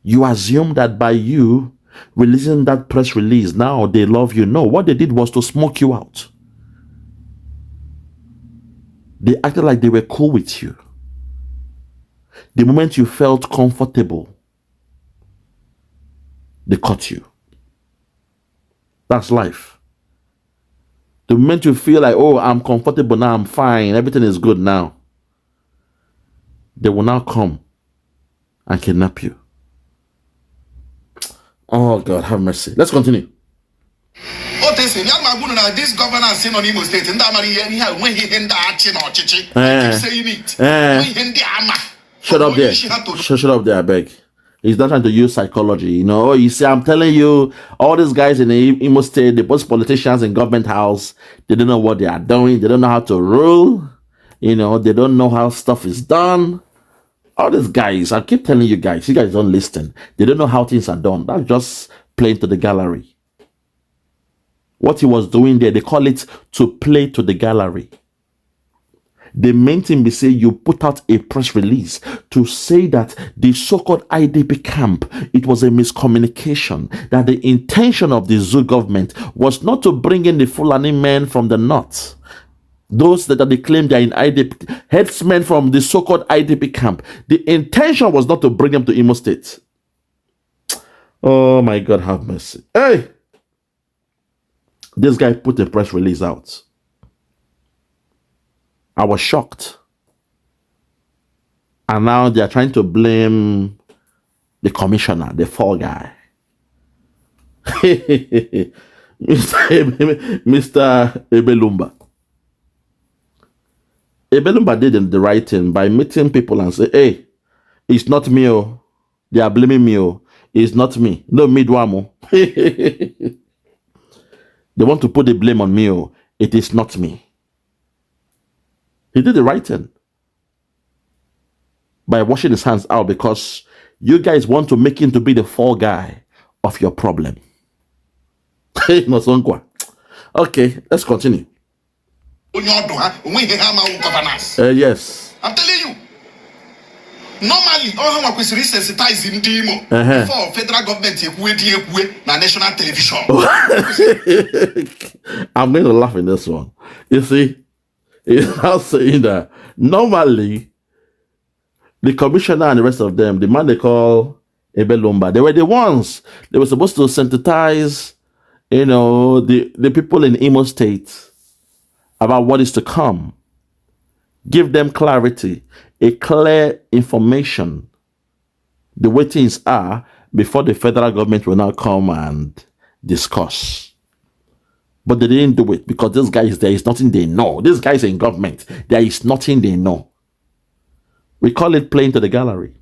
You assume that by you releasing that press release, now they love you. No, what they did was to smoke you out. They acted like they were cool with you. The moment you felt comfortable, they cut you. That's life. The moment you feel like, oh, I'm comfortable now, I'm fine, everything is good now, they will now come and kidnap you. Oh, God, have mercy. Let's continue. This governor saying on Imo State, shut up there. Shut up there, I beg. He's not trying to use psychology. You know, you see, I'm telling you, all these guys in the Imo State, the post politicians in government house, they don't know what they are doing. They don't know how to rule. You know, they don't know how stuff is done. All these guys, I keep telling you guys don't listen. They don't know how things are done. That's just playing to the gallery. What he was doing there, they call it to play to the gallery. The main thing they say, you put out a press release to say that the so-called IDP camp, it was a miscommunication, that the intention of the zoo government was not to bring in the Fulani men from the north. Those that they claim they are in IDP, headsmen from the so-called IDP camp. The intention was not to bring them to Imo State. Oh my God, have mercy. Hey! This guy put a press release out. I was shocked. And now they are trying to blame the commissioner, the fall guy. Mr. Ebelumba. Ebelumba did the right thing by meeting people and say, hey, it's not me, oh. They are blaming me, oh. It's not me. No, Midwamo. They want to put the blame on me, oh. It is not me. He did the right thing by washing his hands out because you guys want to make him to be the fall guy of your problem. NONSO NKWA. Okay, let's continue. Yes. I'm telling you. Normally, all how we sensitize in Dimo for federal government na national television. I'm going to laugh in this one. You see, he's now saying that normally the commissioner and the rest of them, the man they call Ebelumba, they were the ones they were supposed to sensitize, you know, the people in Imo State about what is to come. Give them clarity, a clear information, the way things are before the federal government will now come and discuss. But they didn't do it because these guys, there is nothing they know. These guys in government, there is nothing they know. We call it playing to the gallery.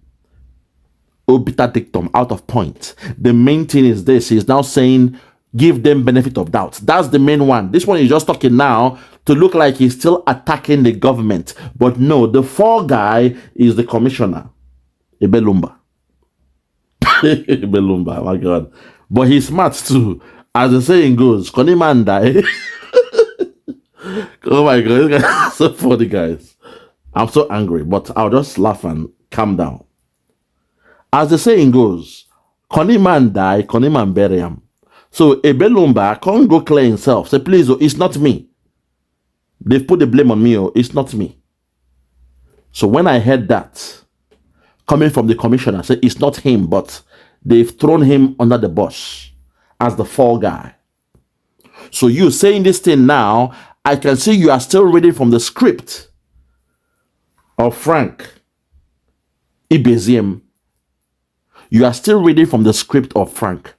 Obiter dictum, out of point. The main thing is this. He's now saying, give them benefit of doubt. That's the main one. This one is just talking now to look like he's still attacking the government. But no, the fall guy is the commissioner. Ebelumba. Ebelumba, my God. But he's smart too. As the saying goes, Koniman die. Oh my God, this guy is so funny, guys. I'm so angry, but I'll just laugh and calm down. As the saying goes, Koniman die, Koniman bury him. So Ebelumba can't go clear himself. Say, please, oh, it's not me. They've put the blame on me, oh, it's not me. So when I heard that coming from the commissioner, I said, it's not him, but they've thrown him under the bus as the fall guy. So you saying this thing now, I can see you are still reading from the script of Frank Ibeziem. You are still reading from the script of Frank,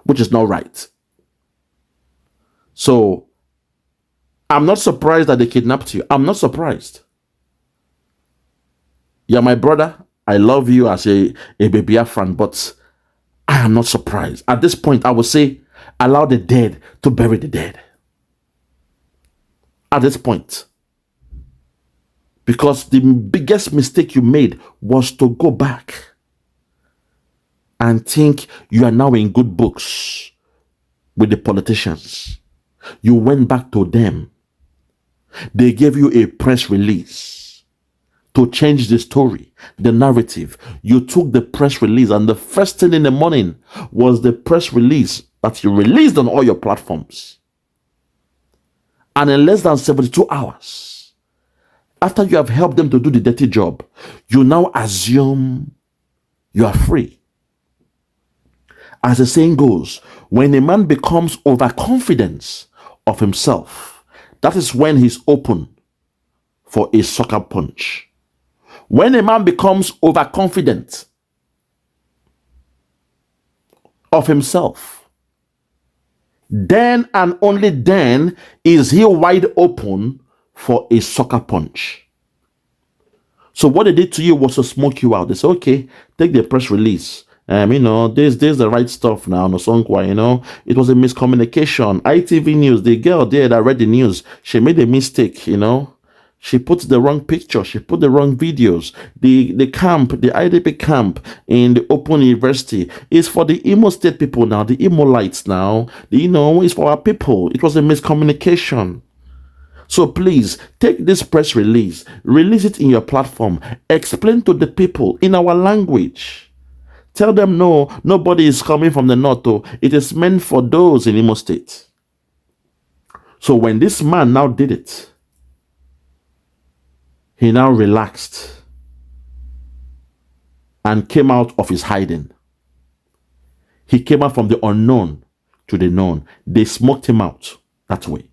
which is not right. So I'm not surprised that they kidnapped you. I'm not surprised. You're my brother. I love you as a Biafran, but I am not surprised. At this point, I would say, allow the dead to bury the dead. At this point. Because the biggest mistake you made was to go back and think you are now in good books with the politicians. You went back to them. They gave you a press release to change the story, the narrative. You took the press release, and the first thing in the morning was the press release that you released on all your platforms. And in less than 72 hours, after you have helped them to do the dirty job, you now assume you are free. As the saying goes, when a man becomes overconfident of himself, that is when he's open for a sucker punch. When a man becomes overconfident of himself, then and only then is he wide open for a sucker punch. So what they did to you was to smoke you out. They said, okay, take the press release. This the right stuff now, NONSO NKWA, it was a miscommunication. ITV News, the girl there that read the news, she made a mistake, She put the wrong picture, she put the wrong videos. The camp, the IDP camp in the Open University is for the Imo State people now, the Imolites now. It's for our people. It was a miscommunication. So please, take this press release, release it in your platform, explain to the people in our language. Tell them, no, nobody is coming from the north. It is meant for those in Imo State. So when this man now did it, he now relaxed and came out of his hiding. He came out from the unknown to the known. They smoked him out that way.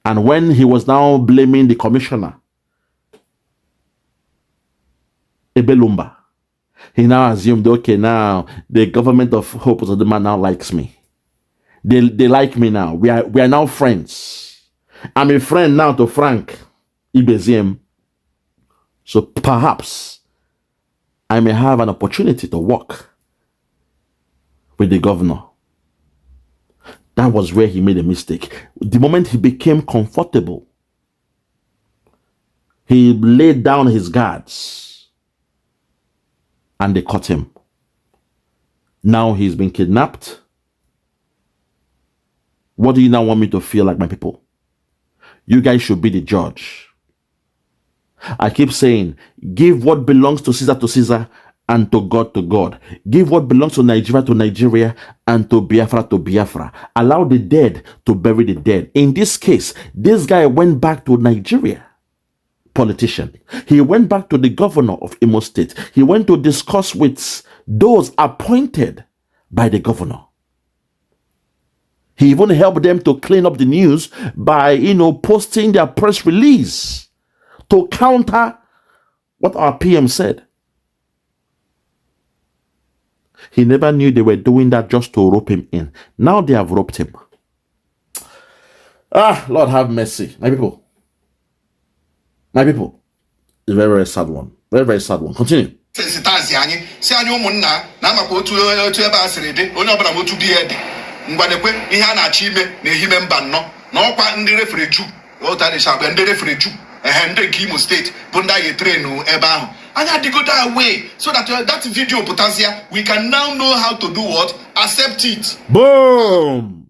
And when he was now blaming the commissioner, Ebelumba, he now assumed, okay, now the government of Hope Uzodinma now likes me. They like me now. We are now friends. I'm a friend now to Frank Ibeziem. So perhaps I may have an opportunity to work with the governor. That was where he made a mistake. The moment he became comfortable, he laid down his guards and they caught him. Now he's been kidnapped. What do you now want me to feel like, my people? You guys should be the judge. I keep saying, give what belongs to Caesar, and to God. Give what belongs to Nigeria, and to Biafra. Allow the dead to bury the dead. In this case, this guy went back to Nigeria. Politician. He went back to the governor of Imo State. He went to discuss with those appointed by the governor. He even helped them to clean up the news by, posting their press release to counter what our PM said. He never knew they were doing that just to rope him in. Now they have roped him. Lord have mercy. My people. It's a very, very sad one. Very, very sad one. Continue. Imo State, Bunda ye train eba. And I go that way so that that video potasia, we can now know how to do what? Accept it. Boom.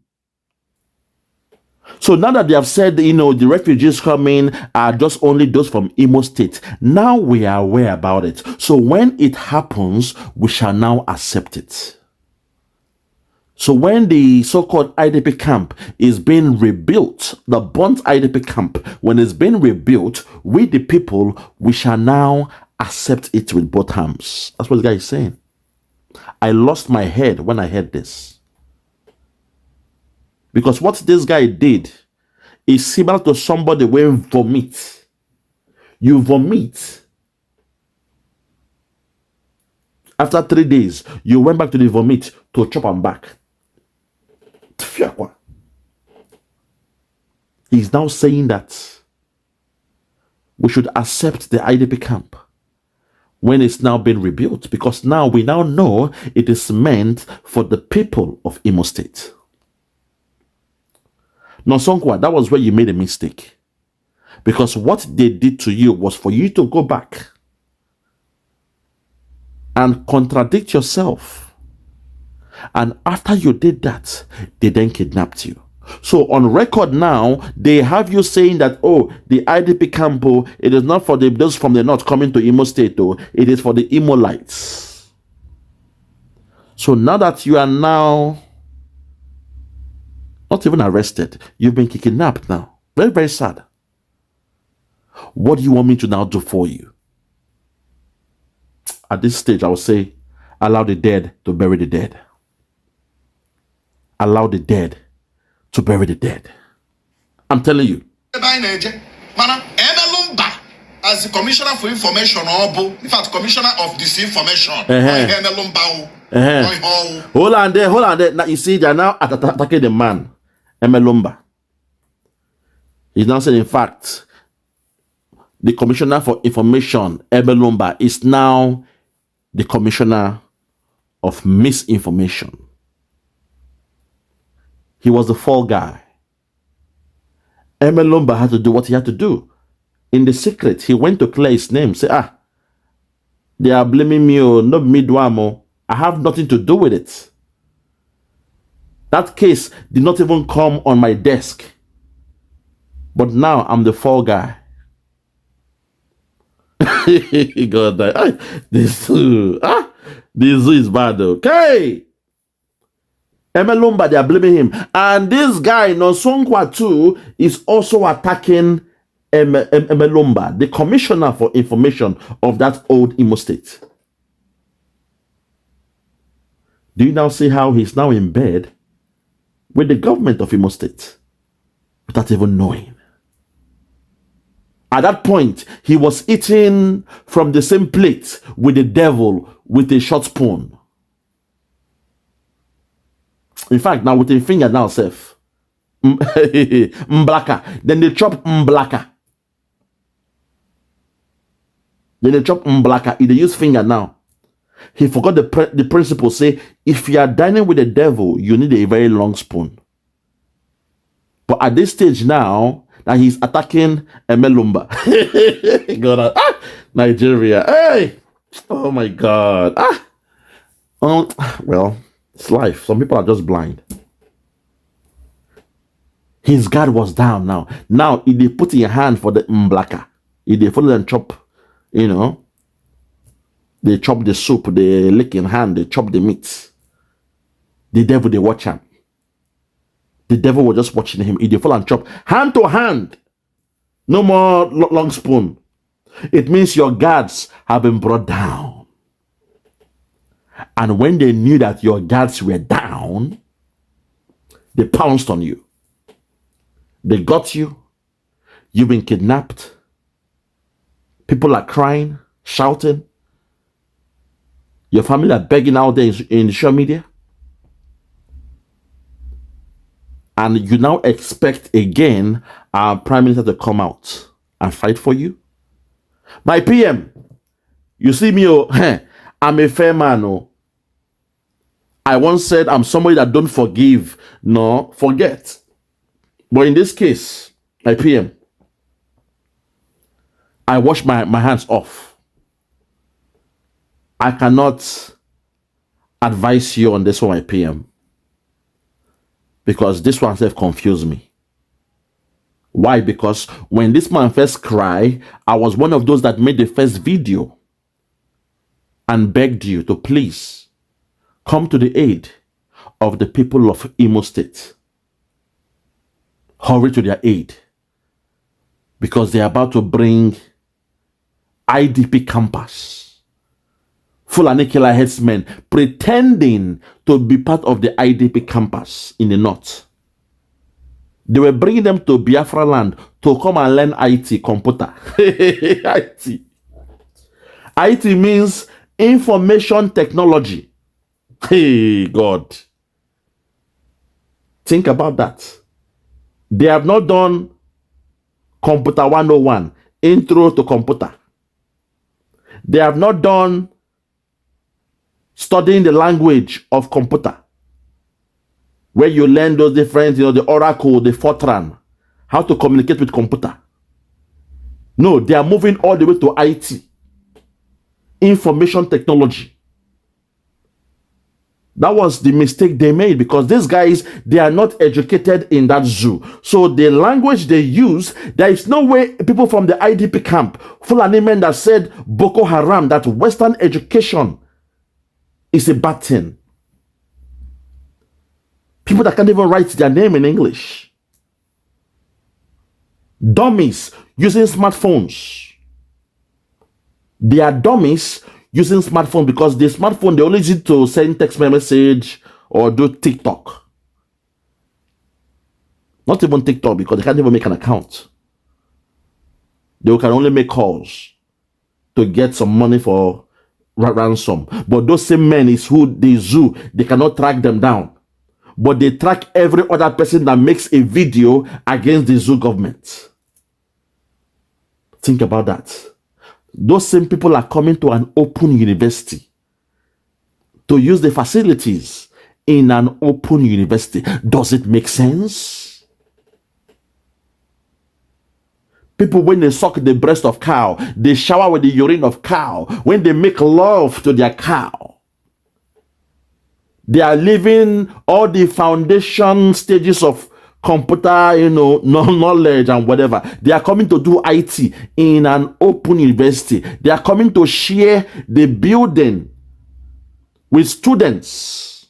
So now that they have said, the refugees coming are just only those from Imo State, now we are aware about it. So when it happens, we shall now accept it. So when the so-called IDP camp is being rebuilt, the burnt IDP camp, when it's being rebuilt, we the people, we shall now accept it with both hands. That's what the guy is saying. I lost my head when I heard this. Because what this guy did is similar to somebody when vomit. You vomit. After 3 days, you went back to the vomit to chop and back. He's now saying that we should accept the IDP camp when it's now been rebuilt, because now we now know it is meant for the people of Imo State. NONSO NKWA, that was where you made a mistake. Because what they did to you was for you to go back and contradict yourself. And after you did that, they then kidnapped you. So on record now, they have you saying that, oh, the IDP camp, oh, it is not for those from the north coming to Imo State, oh, it is for the Imolites. So now that you are now not even arrested, you've been kidnapped now. Very, very sad. What do you want me to now do for you? At this stage, I would say, allow the dead to bury the dead. Allow the dead to bury the dead. I'm telling you. As the Commissioner for Information, in fact, Commissioner of Disinformation. Hold on there. Now you see, they're now attacking the man, Emelumba. He's now saying, in fact, the Commissioner for Information, Emelumba, is now the Commissioner of Misinformation. He was the fall guy. Emelumba had to do what he had to do. In the secret, he went to clear his name. Say, they are blaming me, not me, Duamo. I have nothing to do with it. That case did not even come on my desk. But now I'm the fall guy. God, this is bad, okay? Emelumba, they are blaming him. And this guy, NONSO NKWA too, is also attacking Emelumba, the Commissioner for Information of that old Imo State. Do you now see how he's now in bed with the government of Imo State without even knowing? At that point, he was eating from the same plate with the devil with a short spoon. In fact, now with a finger now, self. Mblaka. Then they chop mblaka. Then they chop mblaka. They use finger now. He forgot the principle. Say, if you are dining with the devil, you need a very long spoon. But at this stage now, that he's attacking Emelumba. God, Nigeria. Hey! Oh my God. Well, it's life. Some people are just blind. His guard was down now. Now, if they put in your hand for the mblaka, if they follow and chop, you know, they chop the soup, they lick in hand, they chop the meat. The devil, they watch him. The devil was just watching him. If they fall and chop, hand to hand. No more long spoon. It means your guards have been brought down. And when they knew that your guards were down, they pounced on you. They got you. You've been kidnapped. People are crying, shouting. Your family are begging out there in the social media. And you now expect again our Prime Minister to come out and fight for you? My PM, you see me, I'm a fair man. I once said I'm somebody that don't forgive, nor forget. But in this case, my PM, I wash my hands off. I cannot advise you on this one, my PM. Because this one self confused me. Why? Because when this man first cried, I was one of those that made the first video and begged you to please come to the aid of the people of Imo State. Hurry to their aid. Because they are about to bring IDP campers, Fulani killer headsmen, pretending to be part of the IDP campus in the north. They were bringing them to Biafra land to come and learn IT, computer. IT. IT means information technology. Hey, God. Think about that. They have not done Computer 101, Intro to Computer. They have not done studying the language of computer, where you learn those different, the Oracle, the Fortran, how to communicate with computer. No, they are moving all the way to IT, information technology. That was the mistake they made, because these guys, they are not educated in that zoo. So the language they use, there is no way people from the IDP camp, Fulani men that said Boko Haram, that Western education is a bad thing. People that can't even write their name in English. Dummies using smartphones. They are dummies using smartphone, because the smartphone, they only use it to send text message or do TikTok. Not even TikTok, because they can't even make an account. They can only make calls to get some money for ransom. But those same men is who the zoo, they cannot track them down. But they track every other person that makes a video against the zoo government. Think about that. Those same people are coming to an open university to use the facilities in an open university. Does it make sense? People, when they suck the breast of cow, they shower with the urine of cow. When they make love to their cow, they are leaving all the foundation stages of computer, knowledge and whatever. They are coming to do IT in an open university. They are coming to share the building with students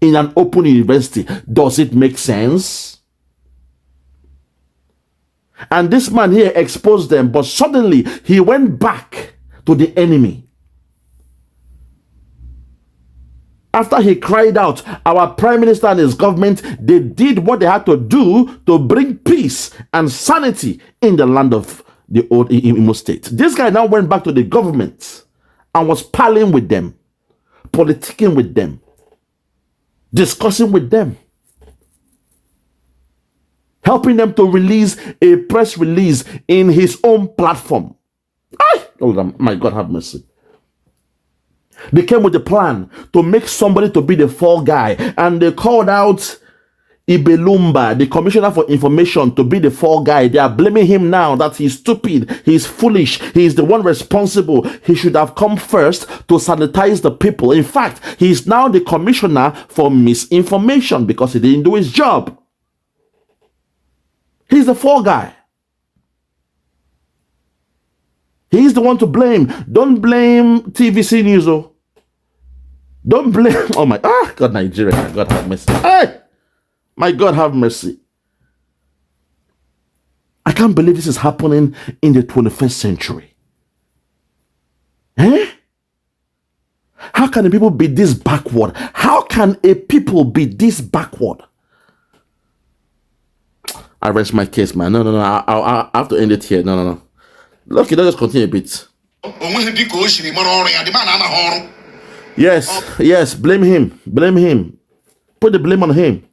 in an open university. Does it make sense? And this man here exposed them, but suddenly he went back to the enemy. After he cried out, our prime minister and his government, they did what they had to do to bring peace and sanity in the land of the old IMO state. This guy now went back to the government and was parleying with them, politicking with them, discussing with them, helping them to release a press release in his own platform. Oh my God, have mercy. They came with a plan to make somebody to be the fall guy, and they called out Ibelumba, the commissioner for information, to be the fall guy. They are blaming him now that he's stupid, he's foolish, he's the one responsible. He should have come first to sanitize the people. In fact, he's now the commissioner for misinformation because he didn't do his job. He's the fall guy. He's the one to blame. Don't blame TVC News. Don't blame. Oh my God, Nigeria. My God have mercy. Hey! My God have mercy. I can't believe this is happening in the 21st century. How can the people be this backward? How can a people be this backward? I rest my case, man. No. I have to end it here. No. Look, let's just continue a bit. Yes, blame him. Put the blame on him.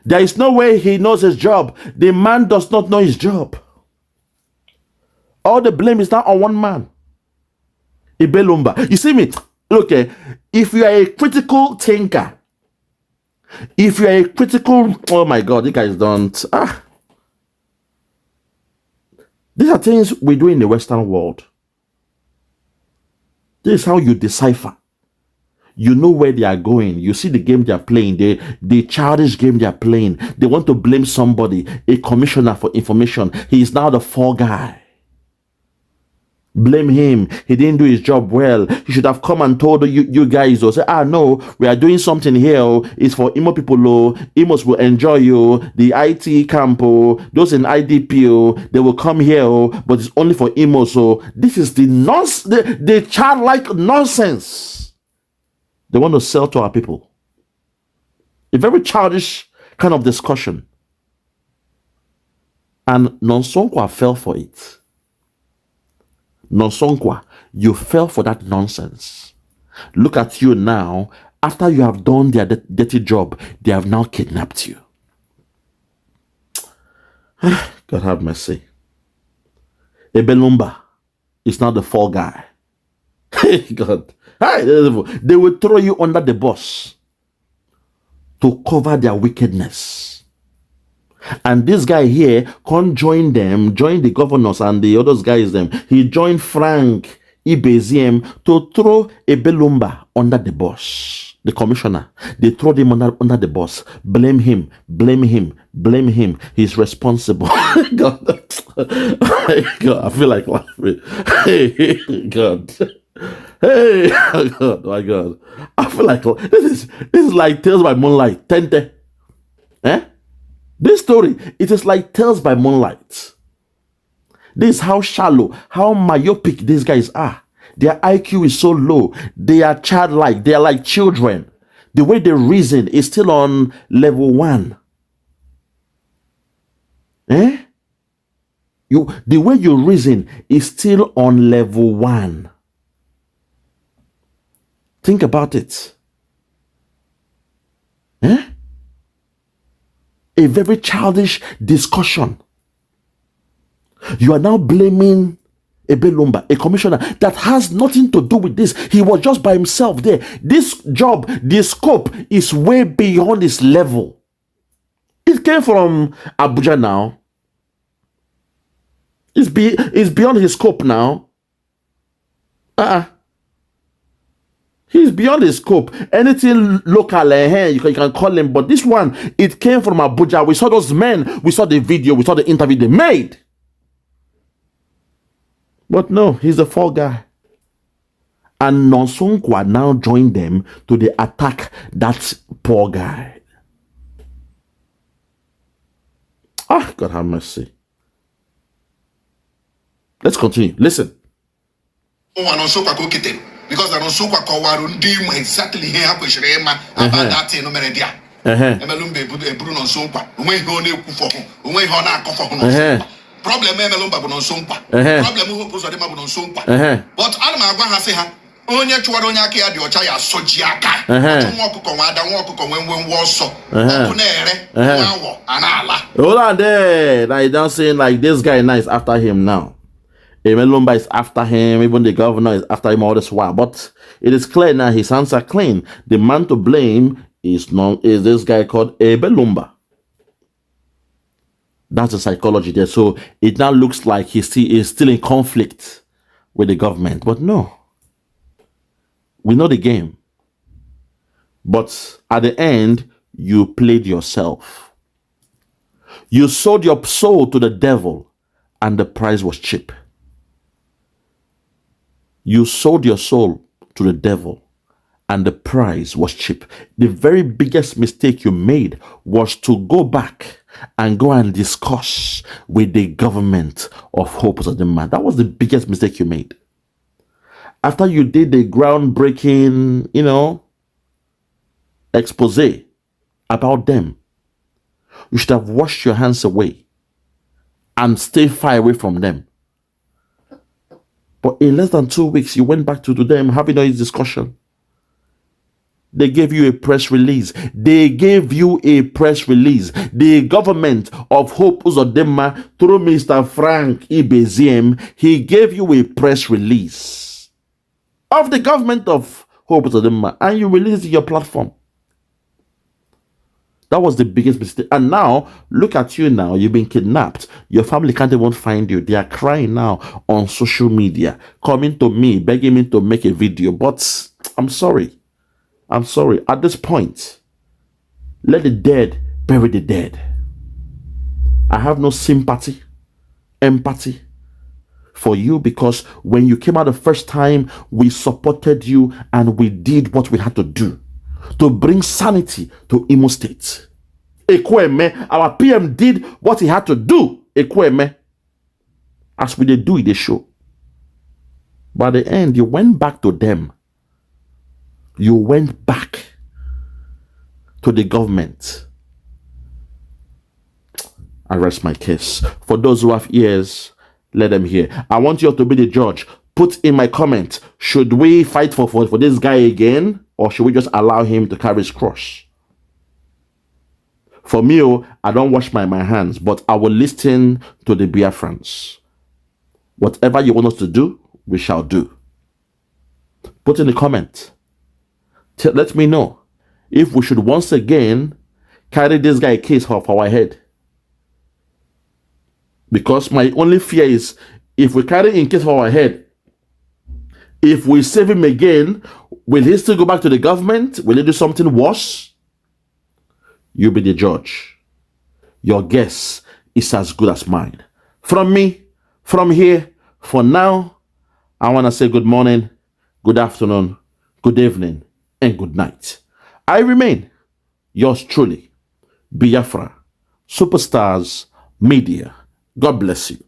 There is no way he knows his job. The man does not know his job. All the blame is now on one man. Ibelumba. You see me? Look, if you are a critical thinker, oh my God, you guys don't. These are things we do in the Western world. This is how you decipher. You know where they are going. You see the game they are playing, the childish game they are playing. They want to blame somebody, a commissioner for information. He is now the fall guy. Blame him. He didn't do his job well. He should have come and told you guys, or say, no, we are doing something here. It's for IMO people. IMOs will enjoy you. The IT camp, those in IDP, they will come here, but it's only for IMO. So this is the childlike nonsense they want to sell to our people. A very childish kind of discussion. And NONSO NKWA fell for it. NONSO NKWA, you fell for that nonsense. Look at you now. After you have done their dirty job, they have now kidnapped you. God have mercy. Ebelumba is now the fall guy. God. They will throw you under the bus to cover their wickedness. And this guy here can't join them, join the governors and the other guys them. He joined Frank Ibeziem to throw Ebelumba under the bus. The commissioner, they throw him under the bus. Blame him, blame him, blame him. He's responsible. God. God, I feel like laughing. Hey, God. Hey, God, my God. I feel like this is like Tales by Moonlight. Tente. Eh? This story, it is like Tales by Moonlight. This is how shallow, how myopic these guys are. Their IQ is so low. They are childlike. They are like children. The way they reason is still on level 1. Eh? The way you reason is still on level 1. Think about it. Eh? A very childish discussion. You are now blaming Ebelumba, a commissioner that has nothing to do with this. He was just by himself there. This job, the scope is way beyond his level. It came from Abuja now. It's beyond his scope now. He's beyond his scope. Anything local, you can call him. But this one, it came from Abuja. We saw those men. We saw the video. We saw the interview they made. But no, he's a fall guy. And NONSO NKWA now joined them to attack that poor guy. God have mercy. Let's continue. Listen. Because NONSO NKWA covered exactly here about that thing. Problem Melumba NONSO NKWA. Problem Uzodinma NONSO NKWA. But Alma has say her. Onye chwaronya ke adi ocha ya sojiaka. Omo okuko wada won okuko wen woso. Okunere wawo anala. Hold on there. Now you don't saying like this guy now is after him now. Melumba is after him, even the governor is after him all this while. But it is clear now his hands are clean. The man to blame is this guy called Ebelumba. That's the psychology there. So it now looks like he is still in conflict with the government. But no. We know the game. But at the end, you played yourself. You sold your soul to the devil and the price was cheap. You sold your soul to the devil and the price was cheap. The very biggest mistake you made was to go back and go and discuss with the government of Hope Uzodinma. That was the biggest mistake you made. After you did the groundbreaking, expose about them, you should have washed your hands away and stay far away from them. But in less than 2 weeks, you went back to them having a discussion. They gave you a press release. They gave you a press release. The government of Hope Uzodinma, through Mr. Frank Ibeziem, he gave you a press release of the government of Hope Uzodinma, and you released your platform. That was the biggest mistake. And now, look at you now. You've been kidnapped. Your family can't even find you. They are crying now on social media, coming to me, begging me to make a video. But I'm sorry. I'm sorry. At this point, let the dead bury the dead. I have no sympathy, empathy for you, because when you came out the first time, we supported you and we did what we had to do to bring sanity to Imo State. Ekweme, our PM did what he had to do. Ekweme, as we did do it, they show. By the end, you went back to them. You went back to the government I rest my case. For those who have ears, let them hear. I want you to be the judge. Put in my comment, should we fight for this guy again, or should we just allow him to carry his cross? For me, I don't wash my hands, but I will listen to the Biafrans. Whatever you want us to do, we shall do. Put in the comment. Let me know if we should once again carry this guy a case off our head. Because my only fear is, if we carry in case for our head, if we save him again, will he still go back to the government? Will he do something worse? You be the judge. Your guess is as good as mine. From me, from here, for now, I want to say good morning, good afternoon, good evening, and good night. I remain yours truly, Biafra, Superstars Media. God bless you.